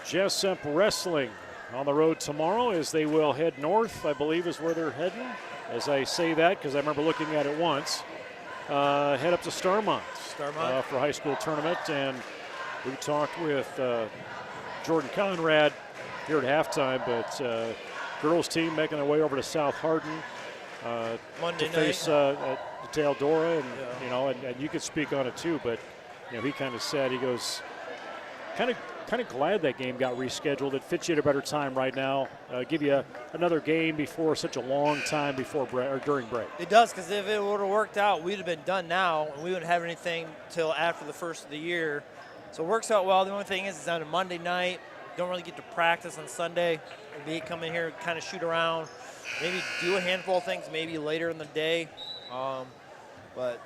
Jesup Wrestling on the road tomorrow as they will head north, I believe is where they're heading. As I say that, because I remember looking at it once. Head up to Starmont for high school tournament, and we talked with Jordan Conrad here at halftime, but girls team making their way over to South Hardin Monday to face Eldora, and you know, and you could speak on it too. But you know, he kind of said, he goes, kind of glad that game got rescheduled. It fits you at a better time right now. Give you another game before such a long time before break or during break. It does, because if it would have worked out, we'd have been done now, and we wouldn't have anything till after the first of the year. So it works out well. The only thing is, it's on a Monday night. Don't really get to practice on Sunday. We come in here, kind of shoot around, maybe do a handful of things, maybe later in the day. But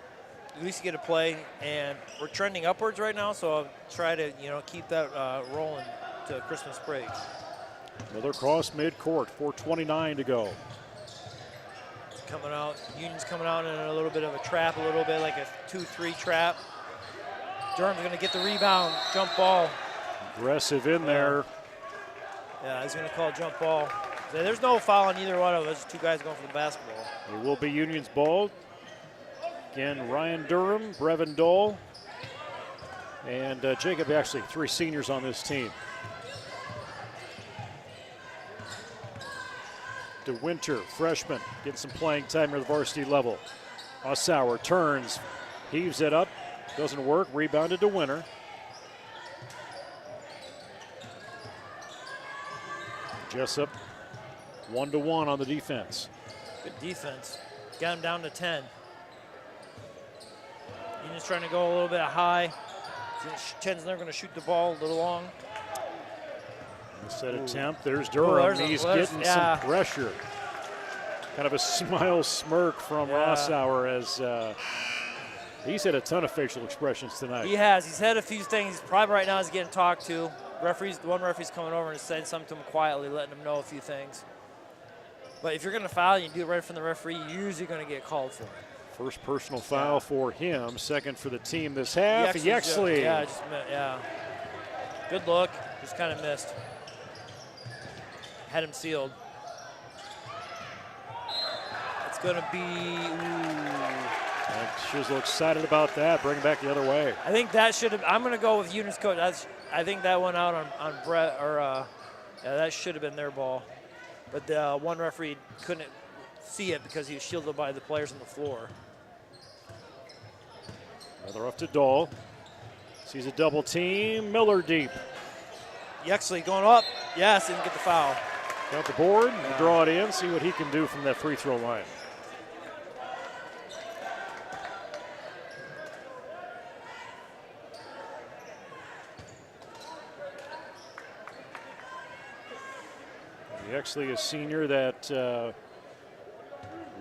at least you get to play, and we're trending upwards right now, so I'll try to, you know, keep that rolling to Christmas break. Another cross midcourt, 4:29 to go. Coming out, Union's coming out in a little bit of a trap, a little bit like a 2-3 trap. Durham's going to get the rebound, jump ball. Aggressive in there. Yeah, he's going to call jump ball. There's no foul on either one of us. Two guys going for the basketball. It will be Union's ball. Again, Ryan Durham, Brevin Dole, and Jacob, actually 3 seniors on this team. DeWinter, freshman, getting some playing time at the varsity level. Rossauer turns, heaves it up, doesn't work, rebounded to Winter. Jesup 1-to-1 on the defense. Good defense. Got him down to 10. Union's trying to go a little bit high. Chen's never going to shoot the ball a little long. Set attempt. There's Durham. He's getting some pressure. Kind of a smile smirk from Rossauer as he's had a ton of facial expressions tonight. He has. He's had a few things. Probably right now he's getting talked to. One referee's coming over and saying something to him quietly, letting him know a few things. But if you're going to foul and you do it right from the referee, you're usually going to get called for it. First personal foul for him. Second for the team this half. Yexley. Good look. Just kind of missed. Had him sealed. It's going to be, She was a little excited about that. Bring it back the other way. I think that should have, I'm going to go with Union's coach. I think that went out on Brett, that should have been their ball. But the one referee couldn't see it because he was shielded by the players on the floor. Another off to Dole. Sees a double team. Miller deep. Yexley going up. Yes, didn't get the foul. Got the board, draw it in, see what he can do from that free throw line. Yexley, a senior that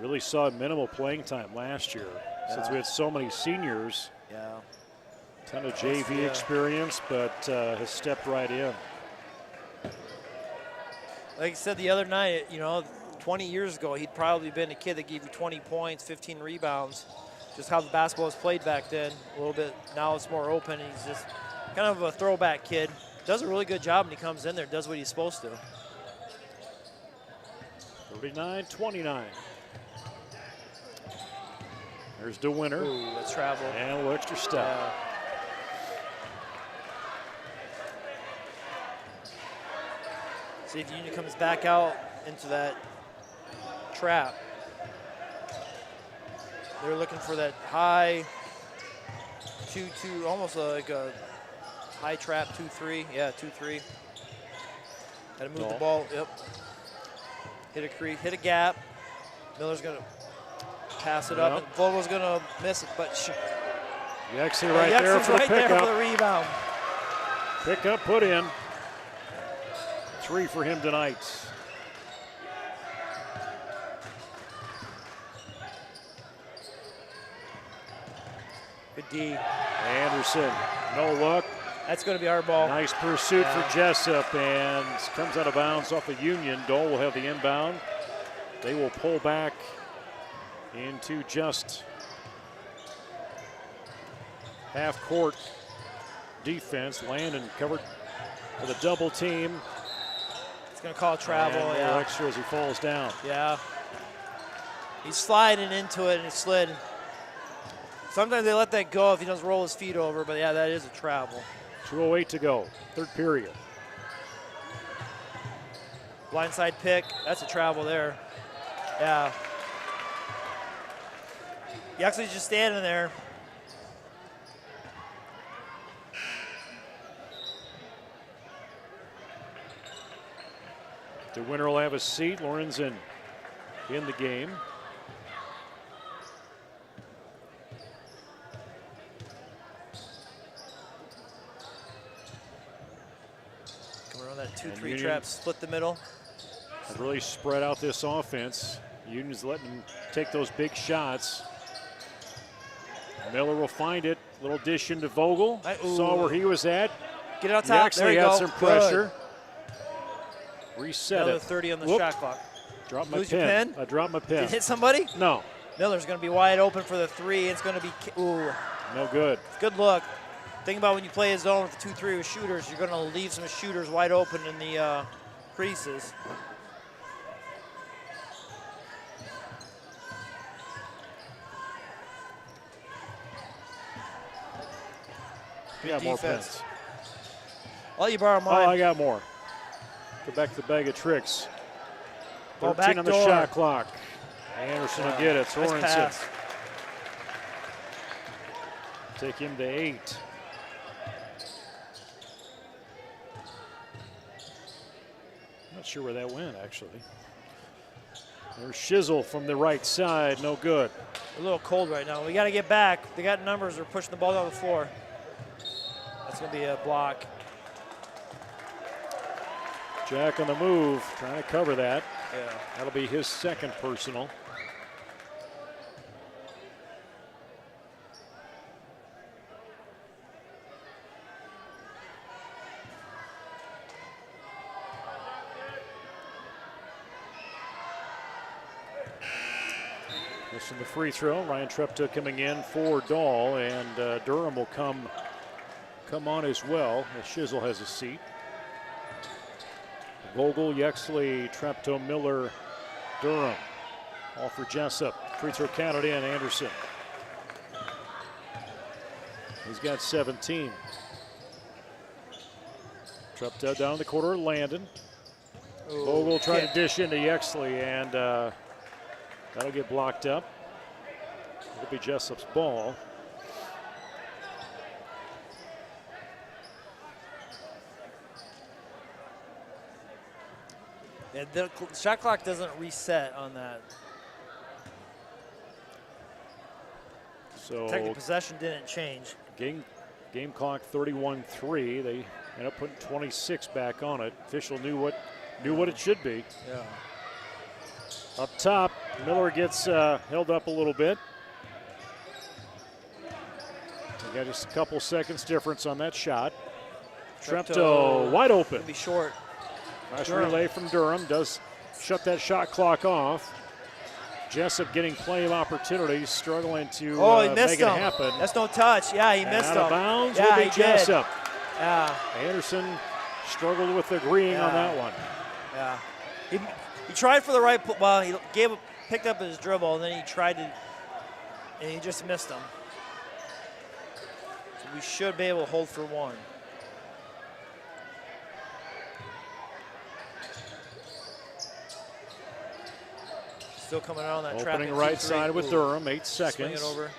really saw minimal playing time last year. Since we had so many seniors. Yeah. Ton of JV experience, but has stepped right in. Like I said the other night, 20 years ago, he'd probably been a kid that gave you 20 points, 15 rebounds. Just how the basketball was played back then, a little bit. Now it's more open. He's just kind of a throwback kid. Does a really good job when he comes in there, does what he's supposed to. 39-29. There's DeWinter. Ooh, let's travel. And a little extra step. Yeah. See if Union comes back out into that trap. They're looking for that high 2-2, almost like a high trap 2-3. Yeah, 2-3. Got to move the ball. Yep. Hit a crease, hit a gap. Miller's going to pass it up, and Vogel's going to miss it, but Yexley right there for the pickup. There for the rebound. Pick up, put in. 3 for him tonight. Good D. Anderson, no look. That's going to be our ball. Nice pursuit for Jesup, and comes out of bounds off of Union. Dole will have the inbound. They will pull back into just half-court defense. Landon covered with a double team. It's going to call travel. And yeah. extra as he falls down. Yeah. He's sliding into it, and it slid. Sometimes they let that go if he doesn't roll his feet over, but yeah, that is a travel. 2:08 to go, third period. Blindside pick, that's a travel there. Yeah. Yaxley's just standing there. The winner will have a seat. Lorenzen in the game. Come around that 2-3 trap, split the middle. Really spread out this offense. Union's letting them take those big shots. Miller will find it. Little dish into Vogel. Saw where he was at. Get it out top. There you go. Some pressure. Reset Another it. 30 on the shot clock. Dropped my Lose pen. your pen? I dropped my pen. Did it hit somebody? No. Miller's going to be wide open for the 3. It's going to be, ooh. No good. Good look. Think about when you play a zone with 2-3 with shooters, you're going to leave some shooters wide open in the creases. Yeah, more pens. I'll let you borrow mine. Oh, I got more. Go back to the bag of tricks. Ball 13 on the door. shot clock. Anderson will get it. Nice Sorensen. pass. Take him to 8. Not sure where that went, actually. There's Shizzle from the right side. No good. A little cold right now. We got to get back. They got numbers. They're pushing the ball down the floor. That's going to be a block. Jack on the move, trying to cover that. Yeah. That'll be his second personal. Missing the free throw. Ryan Treptow coming in for Dahl, and Durham will come on as well. Shizzle has a seat. Vogel, Yexley, Treptow, Miller, Durham. All for Jesup. Free throw counted in. Anderson. He's got 17. Treptow down the quarter. Landon. Ooh, Vogel trying to dish into Yexley, and that'll get blocked up. It'll be Jesup's ball. Yeah, the shot clock doesn't reset on that. So Technical possession didn't change. game clock 31-3. They end up putting 26 back on it. Official knew what it should be. Yeah. Up top, Miller gets held up a little bit. They got just a couple seconds difference on that shot. Treptow wide open. It'll be short. Nice relay from Durham. Does shut that shot clock off. Jesup getting plenty of opportunities, struggling to he missed make him. it happen. That's no touch. Yeah, he And missed out him. of bounds Yeah, will be he did. Jesup. Yeah. Anderson struggled with agreeing on that one. Yeah. He tried for the right, well, he picked up his dribble, and then he tried to, and he just missed him. So we should be able to hold for one. Still coming out on that trap. Opening right side with Durham, 8 Swing seconds. it over.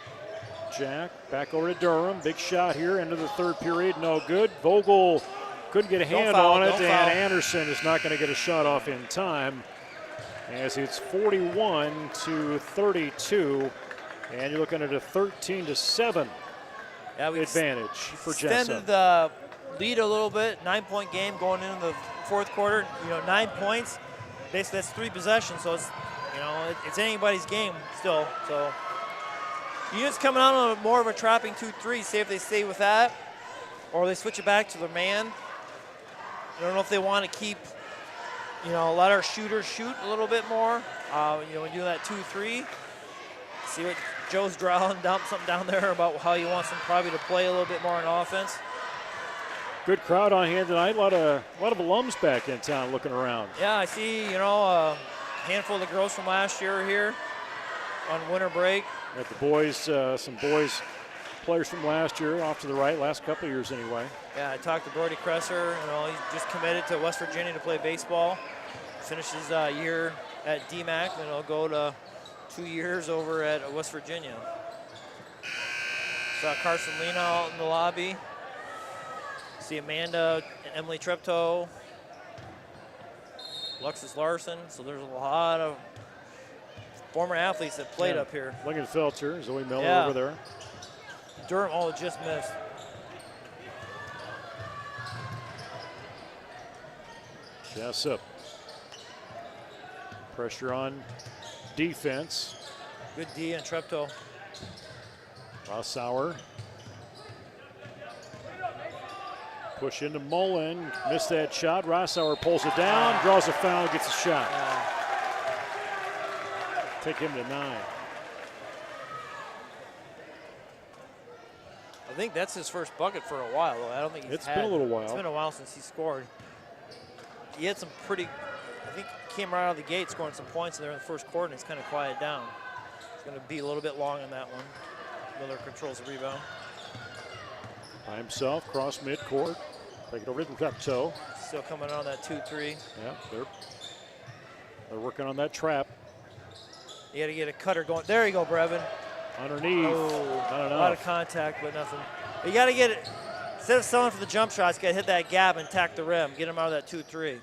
Jack back over to Durham. Big shot here into the third period. No good. Vogel couldn't get a hand on it, and Anderson is not going to get a shot off in time as it's 41-32, and you're looking at a 13-7 advantage for Jesup. Extended the lead a little bit. 9-point game going into the fourth quarter. 9 points. Basically, that's 3 possessions, so it's it's anybody's game still. So Union's coming out on more of a trapping 2-3. See if they stay with that. or they switch it back to the man. I don't know if they want to keep, let our shooters shoot a little bit more. When you do that 2-3, see what Joe's drawing down something down there about how he wants them probably to play a little bit more on offense. Good crowd on hand tonight. A lot of alums back in town looking around. Yeah, I see, a handful of the girls from last year are here on winter break. Got the boys, some boys players from last year off to the right, last couple of years anyway. Yeah, I talked to Brody Kresser. He's just committed to West Virginia to play baseball. Finishes year at DMAC, and he'll go to 2 years over at West Virginia. Saw Carson Lena out in the lobby. See Amanda and Emily Treptow, Alexis Larson. So there's a lot of former athletes that played up here. Lingenfelter, Zoe Miller over there. Durham, just missed. Jesup. Pressure on defense. Good D and Treptow. Rossauer. Push into Mullen. Missed that shot. Rossauer pulls it down, draws a foul, gets a shot. Take him to 9. I think that's his first bucket for a while, though. I don't think It's been a little while. It's been a while since he scored. He had some I think he came right out of the gate scoring some points there in the first quarter, and he's kind of quieted down. It's going to be a little bit long on that one. Miller controls the rebound. By himself, cross midcourt. Take it over to Treptow. Still coming on that 2-3. Yeah, they're working on that trap. You got to get a cutter going. There you go, Brevin. Underneath. Oh, not enough. A lot of contact, but nothing. You got to get it. Instead of selling for the jump shots, you got to hit that gap and tack the rim. Get him out of that 2-3.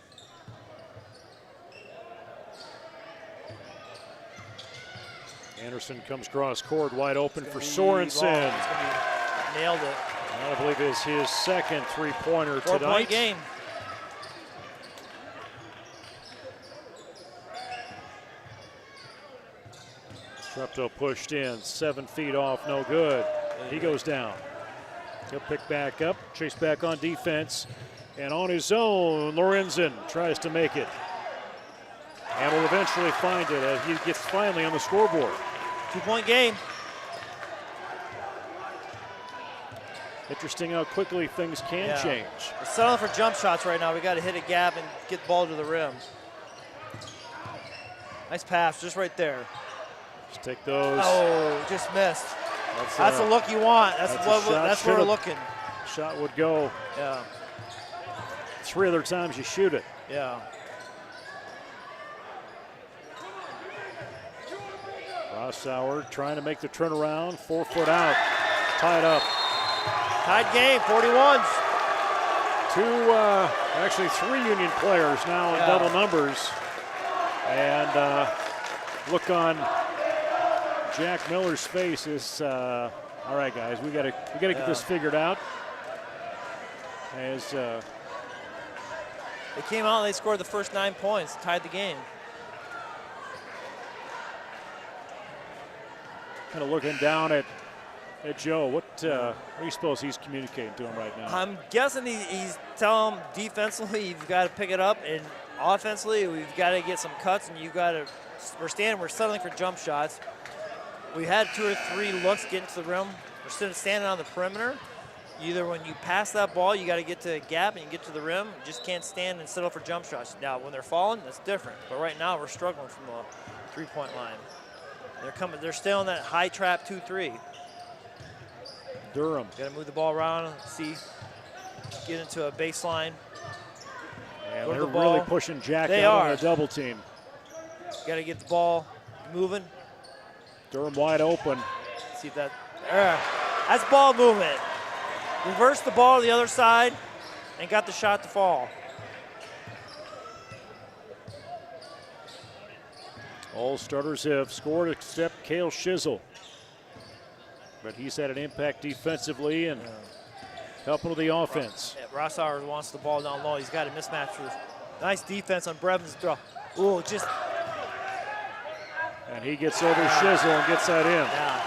Anderson comes cross court, wide open for Sorensen. Nailed it. I believe is his second three-pointer tonight. 4-point game. Treptow pushed in, 7 feet off, no good. He goes down. He'll pick back up, chase back on defense, and on his own, Lorenzen tries to make it. And will eventually find it as he gets finally on the scoreboard. 2-point game. Interesting how quickly things can change. We're selling for jump shots right now. We got to hit a gap and get the ball to the rim. Nice pass, just right there. Just take those. Oh, just missed. That's the look you want. That's where we're looking. Shot would go. Yeah. 3 other times you shoot it. Yeah. Rossauer trying to make the turnaround. 4 foot out. Tied up. Tied game, 41s. 3 Union players now in double numbers. And look on Jack Miller's face is, all right, guys, we gotta get this figured out. As they came out and they scored the first 9 points, tied the game. Kind of looking down at Joe. What do you suppose he's communicating to him right now? I'm guessing he's telling him defensively you've got to pick it up, and offensively we've got to get some cuts, and we're settling for jump shots. We had 2 or 3 looks getting to the rim. We're standing on the perimeter. Either when you pass that ball, you got to get to a gap and you get to the rim. You just can't stand and settle for jump shots. Now, when they're falling, that's different. But right now, we're struggling from the 3-point line. They're still in that high trap 2-3. Durham. Got to move the ball around, get into a baseline. And they're really pushing Jack out on a double team. Got to get the ball moving. Durham wide open. See if that's ball movement. Reverse the ball to the other side and got the shot to fall. All starters have scored except Cale Shizzle. But he's had an impact defensively and helping with the offense. Rossauer wants the ball down low. He's got a mismatch. Nice defense on Brevin's throw. Ooh, just. And he gets over Shizzle and gets that in. Yeah.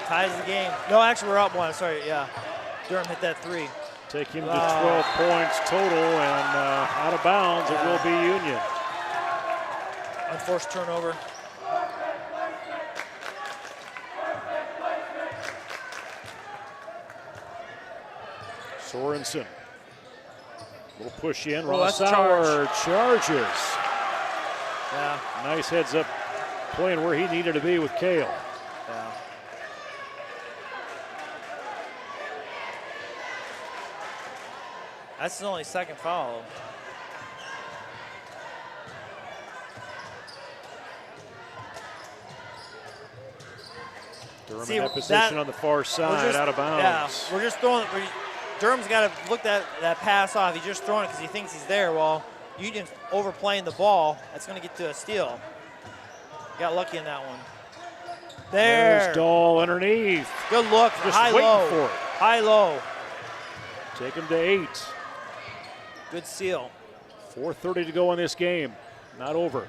Ties the game. No, actually, we're up 1. Sorry, yeah. Durham hit that 3. Take him to 12 points total, and out of bounds, it will be Union. Unforced turnover. Sorensen. Little push in. That's Rossauer charges. Yeah. Nice heads up, playing where he needed to be with Kale. Yeah. That's his only second foul. Durham See, in that position on the far side, out of bounds. Yeah, we're just throwing. Durham's got to look that pass off. He's just throwing it because he thinks he's there. Well, Union's overplaying the ball. That's going to get to a steal. Got lucky in that one. There's Dahl underneath. Good look. Just high waiting low. for it. High low. Take him to 8. Good seal. 4:30 to go in this game. Not over.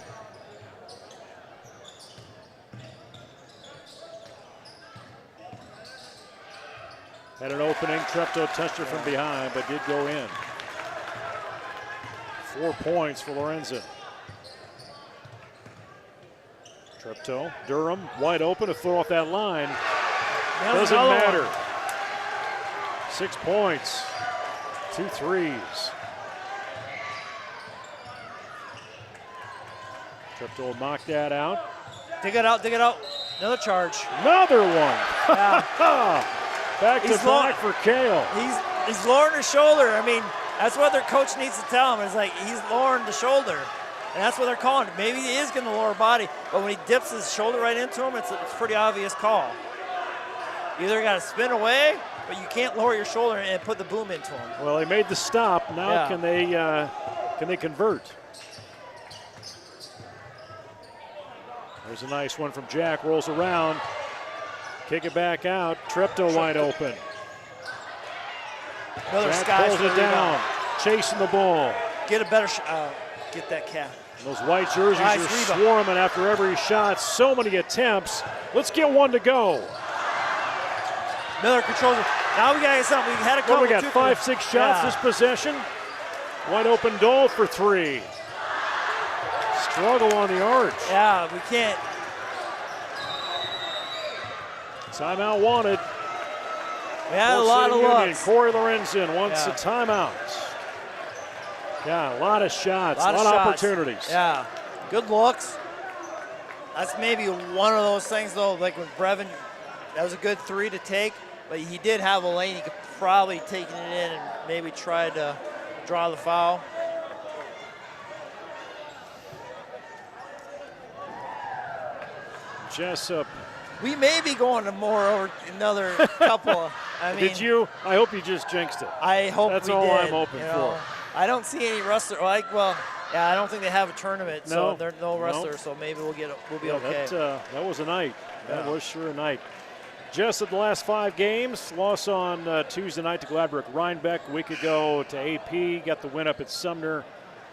Had an opening. Treptow touched her from behind, but did go in. 4 points for Lorenzen. Treptow, Durham, wide open to throw off that line. Doesn't matter. 6 points. 2 threes. Treptow will knock that out. Dig it out, dig it out. Another charge. Another one. Yeah. Back to back for Kale. He's lowering his shoulder. I mean, that's what their coach needs to tell him. It's like he's lowering the shoulder. And that's what they're calling it. Maybe he is going to lower body, but when he dips his shoulder right into him, it's a pretty obvious call. You either got to spin away, but you can't lower your shoulder and put the boom into him. Well, they made the stop. Now can they convert? There's a nice one from Jack. Rolls around. Kick it back out. Treptow wide open. Another Jack pulls it down. Chasing the ball. Get a better shot. Get that cap. And those white jerseys nice are rebound. swarming after every shot. So many attempts. Let's get one to go. Miller controls it. Now we got to get something. We had a couple. We got 5-6 shots this possession. Wide open Dole for 3. Struggle on the arch. Yeah, we can't. Timeout wanted. We had a lot of looks. Corey Lorenzen wants a timeout. Yeah, a lot of shots, a lot of opportunities. Yeah, good looks. That's maybe one of those things, though, like with Brevin, that was a good 3 to take, but he did have a lane. He could probably taken it in and maybe tried to draw the foul. Jesup. We may be going to more over another couple. I mean, did you? I hope you just jinxed it. I hope that's we all did, I'm hoping for. I don't see any wrestler. I don't think they have a tournament, so there's no wrestler. So maybe we'll be okay. That was a night. That was sure a night. Just the last 5 games, loss on Tuesday night to Gladbrook Rhinebeck. A week ago to AP, got the win up at Sumner.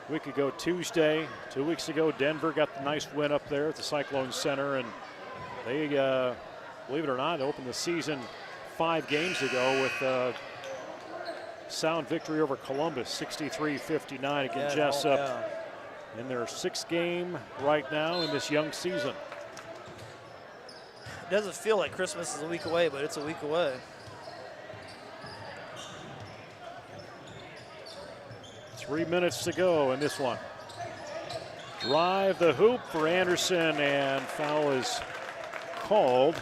A week ago Tuesday. 2 weeks ago, Denver got the nice win up there at the Cyclone Center, and they, believe it or not, opened the season 5 games ago with a sound victory over Columbus, 63-59 against Jesup. In their 6th game right now in this young season. It doesn't feel like Christmas is a week away, but it's a week away. Three minutes to go in this one. Drive the hoop for Anderson, and foul is called.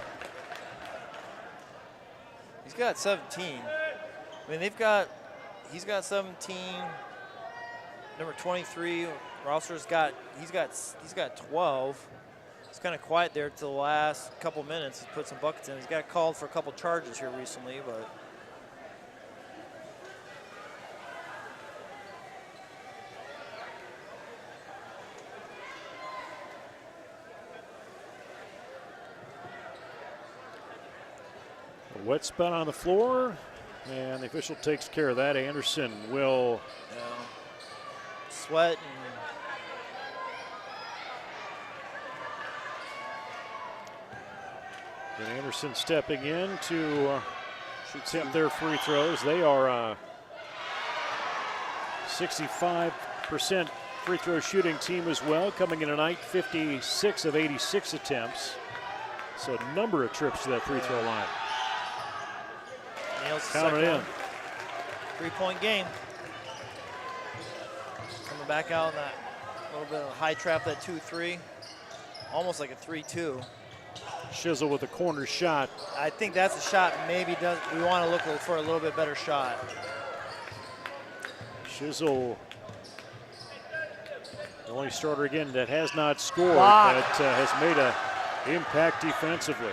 He's got 17. I mean, he's got 17. Number 23, Rosser's he's got 12. It's kind of quiet there to the last couple minutes. He's put some buckets in. He's got called for a couple charges here recently, but. A wet spot on the floor, and the official takes care of that. Anderson will sweat and Anderson stepping in to attempt their free throws. They are 65% free throw shooting team as well, coming in tonight 56 of 86 attempts. So a number of trips to that free throw line. Nails the Count it second in. one. 3-point game. Coming back out in that little bit of a high trap, that 2-3. Almost like a 3-2. Shizzle with a corner shot. I think that's a shot maybe we want to look for a little bit better shot. Shizzle, the only starter again that has not scored, Block. but has made an impact defensively.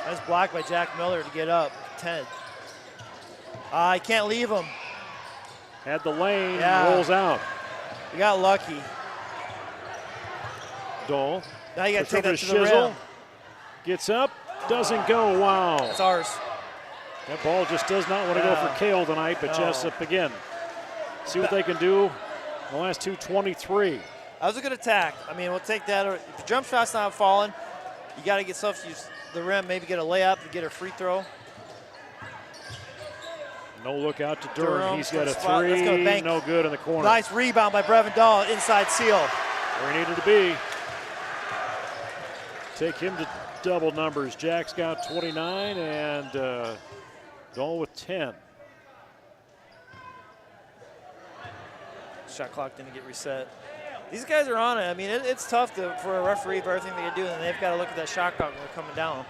Nice block by Jack Miller to get up 10. I can't leave him. Had the lane, Yeah. rolls out. We got lucky. Dole. Now you got to take that to the Shizzle. rim. Gets up, doesn't go. Wow. That's ours. That ball just does not want to go for Kale tonight, but No. Jesup again. See what they can do in the last 2:23. That was a good attack. I mean, we'll take that. If the jump shot's not falling, you got to get stuff to use the rim, maybe get a layup, get a free throw. No look out to Durham. Durham He's got a spot. Let's go, three. bank. No good in the corner. Nice rebound by Brevin Dahl, inside seal. Where he needed to be. Take him to double numbers. Jack's got 29 and Dole with 10. Shot clock didn't get reset. These guys are on it. I mean, it's tough for a referee for everything they do, and they've got to look at that shot clock when they're coming down.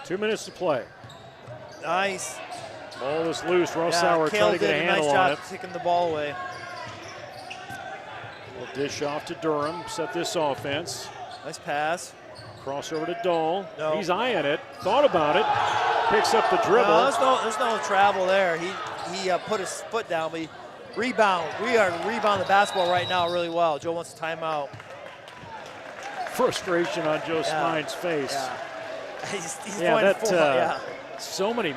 Two minutes to play. Nice. Ball is loose. Rossauer Kale trying to get did a a nice handle on job it. taking the ball away. We'll dish off to Durham. Set this offense. Nice pass. Crossover to Dole. No. He's eyeing it. Thought about it. Picks up the dribble. No, there's no travel there. He put his foot down, but rebound. We are rebounding the basketball right now really well. Joe wants a timeout. Frustration on Joe Smine's face. Yeah. He's Yeah, pointing that forward, yeah. so many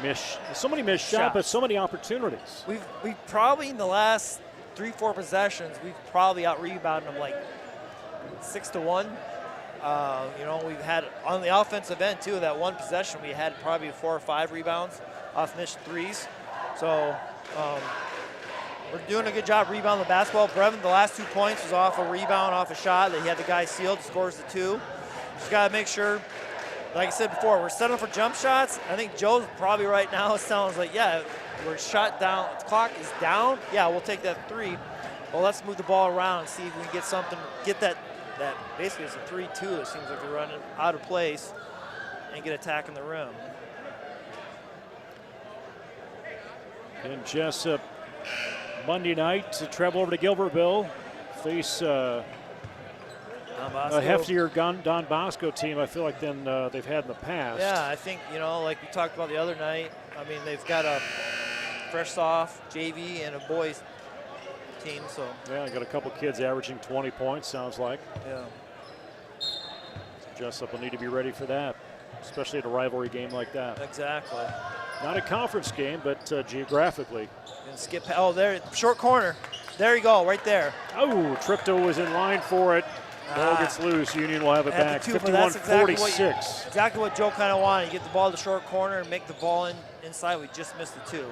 missed shots, but so many opportunities. We've probably in the last 3-4 possessions, we've probably out rebounded them like 6-1. You know, we've had on the offensive end too. That one possession, we had probably 4 or 5 rebounds off missed threes. So we're doing a good job rebounding the basketball. Brevin, the last 2 points was off a rebound, off a shot that he had the guy sealed. Scores the 2. Just got to make sure. Like I said before, we're setting up for jump shots. I think Joe's probably right now sounds like, yeah, we're shot down. The clock is down. Yeah, we'll take that 3. Well, let's move the ball around and see if we can get something, get that basically it's a 3-2. It seems like we're running out of place and get attacking the rim. And Jesup Monday night to travel over to Gilbertville, face a heftier Don Bosco team, I feel like, than they've had in the past. Yeah, I think, you know, like we talked about the other night, I mean, they've got a fresh off JV and a boys team, so. Yeah, got a couple kids averaging 20 points, sounds like. Yeah. Jesup will need to be ready for that, especially at a rivalry game like that. Exactly. Not a conference game, but geographically. And skip, oh, there, short corner. There you go, right there. Oh, Tripto was in line for it. Ball gets loose. Union will have it back. 51-46. Exactly what Joe kind of wanted. You get the ball to the short corner and make the ball inside. We just missed the 2.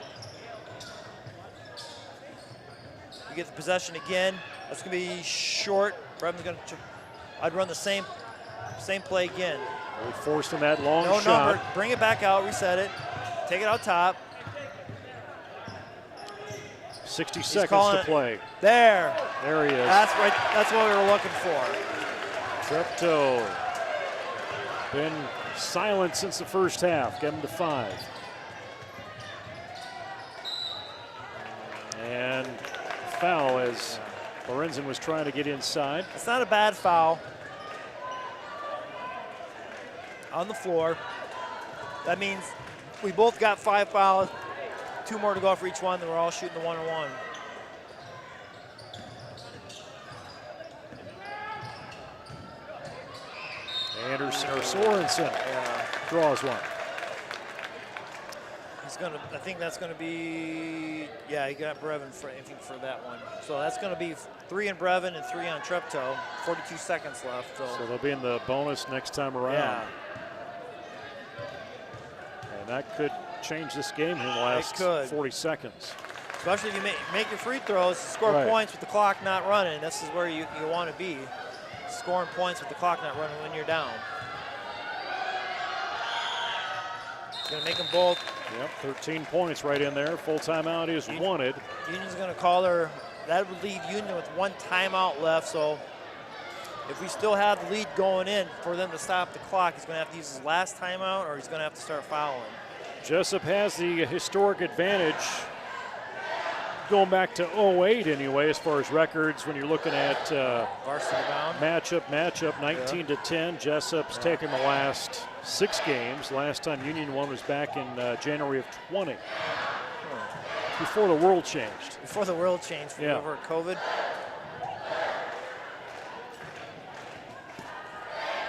We get the possession again. That's going to be short. Brevin's going to. I'd run the same play again. We forced him that long No shot. number. Bring it back out. Reset it. Take it out top. 60 seconds to play. There. There he is. That's right. That's what we were looking for. Treptow been silent since the first half. Get him to 5. And foul as Lorenzen was trying to get inside. It's not a bad foul. On the floor. That means we both got 5 fouls. 2 more to go for each one, then we're all shooting the 1-on-1. Anderson or Sorensen draws one. He's gonna. I think that's gonna be. Yeah, he got Brevin for that one. So that's gonna be 3 on Brevin and 3 on Treptow. 42 seconds left. So they'll be in the bonus next time around. Yeah. And that could change this game here in the last 40 seconds. Especially if you make your free throws, score points with the clock not running. This is where you want to be, scoring points with the clock not running when you're down. It's going to make them both. Yep, 13 points right in there. Full timeout is wanted. Union's going to call their, that would leave Union with 1 timeout left. So if we still have the lead going in for them to stop the clock, he's going to have to use his last timeout or he's going to have to start fouling. Jesup has the historic advantage going back to 08 anyway, as far as records when you're looking at varsity bound matchup 19 to 10. Jesup's taken the last 6 games. Last time Union won was back in January of 20, before the world changed. Before the world changed over COVID.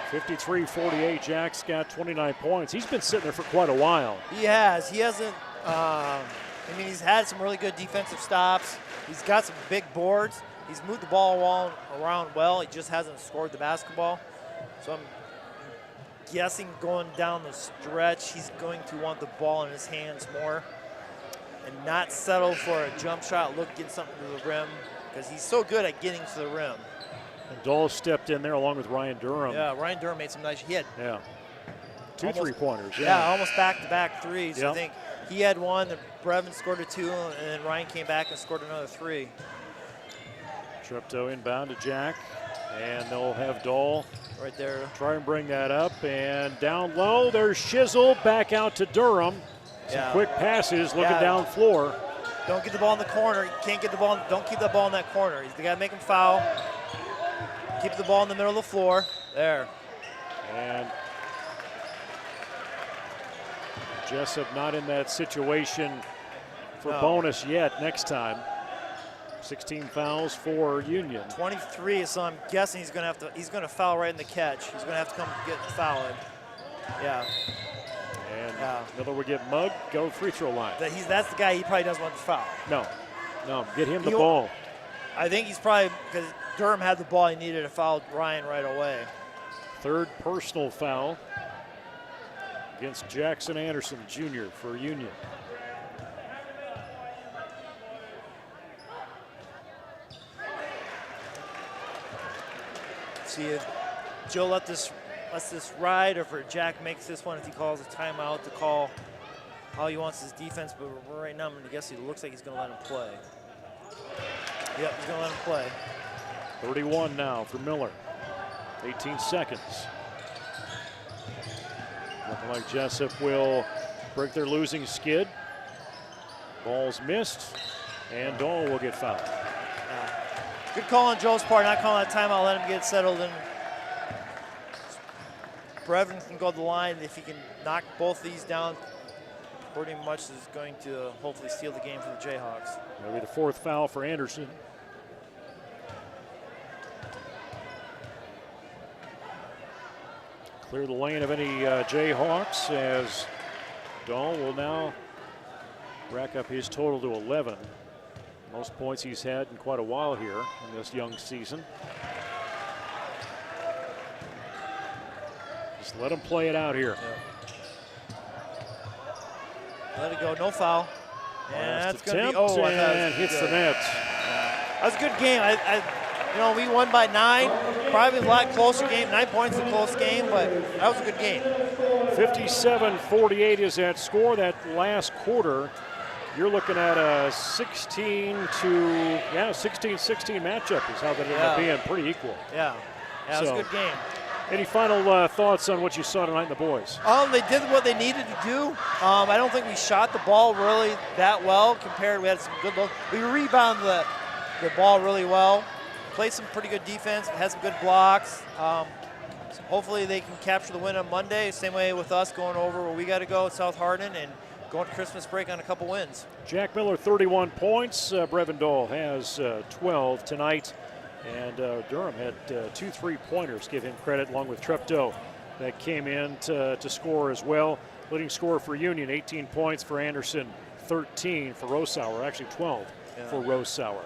53-48. Jack's got 29 points. He's been sitting there for quite a while. He has. He hasn't. I mean, he's had some really good defensive stops. He's got some big boards. He's moved the ball around well. He just hasn't scored the basketball. So I'm guessing going down the stretch, he's going to want the ball in his hands more and not settle for a jump shot, look, get something to the rim, because he's so good at getting to the rim. And Dahl stepped in there along with Ryan Durham. Yeah, Ryan Durham made some nice. He had 2 3-pointers. Yeah, almost back-to-back threes. Yep. I think he had one, then Brevin scored a 2, and then Ryan came back and scored another 3. Treptow inbound to Jack, and they'll have Dahl right there. Try and bring that up, and down low, there's Shizzle back out to Durham. Some quick passes, looking down floor. Don't get the ball in the corner. You can't get the ball. Don't keep that ball in that corner. He's the guy to make him foul. Keep the ball in the middle of the floor. There. And Jesup not in that situation for bonus yet next time. 16 fouls for Union. 23, so I'm guessing he's going to foul right in the catch. He's going to have to come get fouled. Yeah. And Miller would get mugged, go free throw line. That's the guy he probably doesn't want to foul. No, get him the ball. I think he's probably, because Durham had the ball, he needed to foul Ryan right away. 3rd personal foul against Jackson Anderson Jr. for Union. See if Joe lets this ride, or if Jack makes this one, if he calls a timeout to call how he wants his defense. But right now, I'm going to guess it looks like he's going to let him play. Yep, he's going to let him play. 31 now for Miller. 18 seconds. Looking like Jesup will break their losing skid. Ball's missed, and Dahl will get fouled. Good call on Joe's part, not calling that timeout, let him get settled in. Brevin can go to the line. If he can knock both these down, pretty much is going to hopefully steal the game for the Jayhawks. Maybe the 4th foul for Anderson. Clear the lane of any Jayhawks as Dahl will now rack up his total to 11. Most points he's had in quite a while here in this young season. Just let him play it out here. Let it go, no foul. And that's going to be, and hits the net. That was a good game. We won by 9. Probably a lot closer game. 9 points is a close game, but that was a good game. 57-48 is that score. That last quarter, you're looking at a 16-16 matchup is how that ended up being, pretty equal. Yeah, it was a good game. Any final thoughts on what you saw tonight in the boys? They did what they needed to do. I don't think we shot the ball really that well compared. We had some good looks. We rebounded the ball really well. Played some pretty good defense. Had some good blocks. So hopefully they can capture the win on Monday. Same way with us going over where we got to go at South Hardin and going to Christmas break on a couple wins. Jack Miller, 31 points. Brevin Dahl has 12 tonight. And Durham had 2 3-pointers, give him credit, along with Treptow that came in to score as well. Leading scorer for Union, 18 points for Anderson, 13 for Rosauer, actually 12 for Rosauer.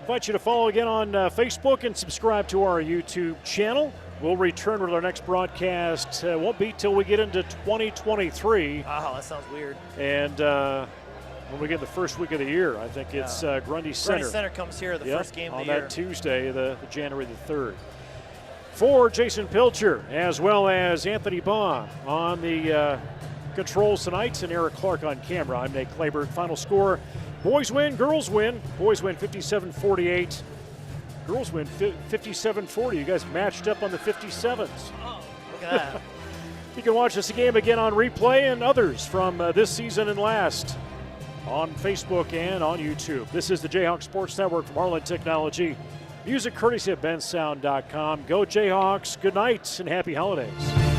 Invite you to follow again on Facebook and subscribe to our YouTube channel. We'll return with our next broadcast. Won't be till we get into 2023. Oh, that sounds weird. And when we get the first week of the year, I think it's Grundy Center. Grundy Center comes here the first game of the year. On that Tuesday, the January the 3rd. For Jason Pilcher, as well as Anthony Baugh on the controls tonight, and Eric Clark on camera. I'm Nate Claiborne. Final score, boys win, girls win. Boys win 57-48. Girls win 57-40. You guys matched up on the 57s. Oh, look at that. You can watch this game again on replay and others from this season and last on Facebook and on YouTube. This is the Jayhawk Sports Network from Harlan Technology. Music courtesy of bensound.com. Go Jayhawks. Good night and happy holidays.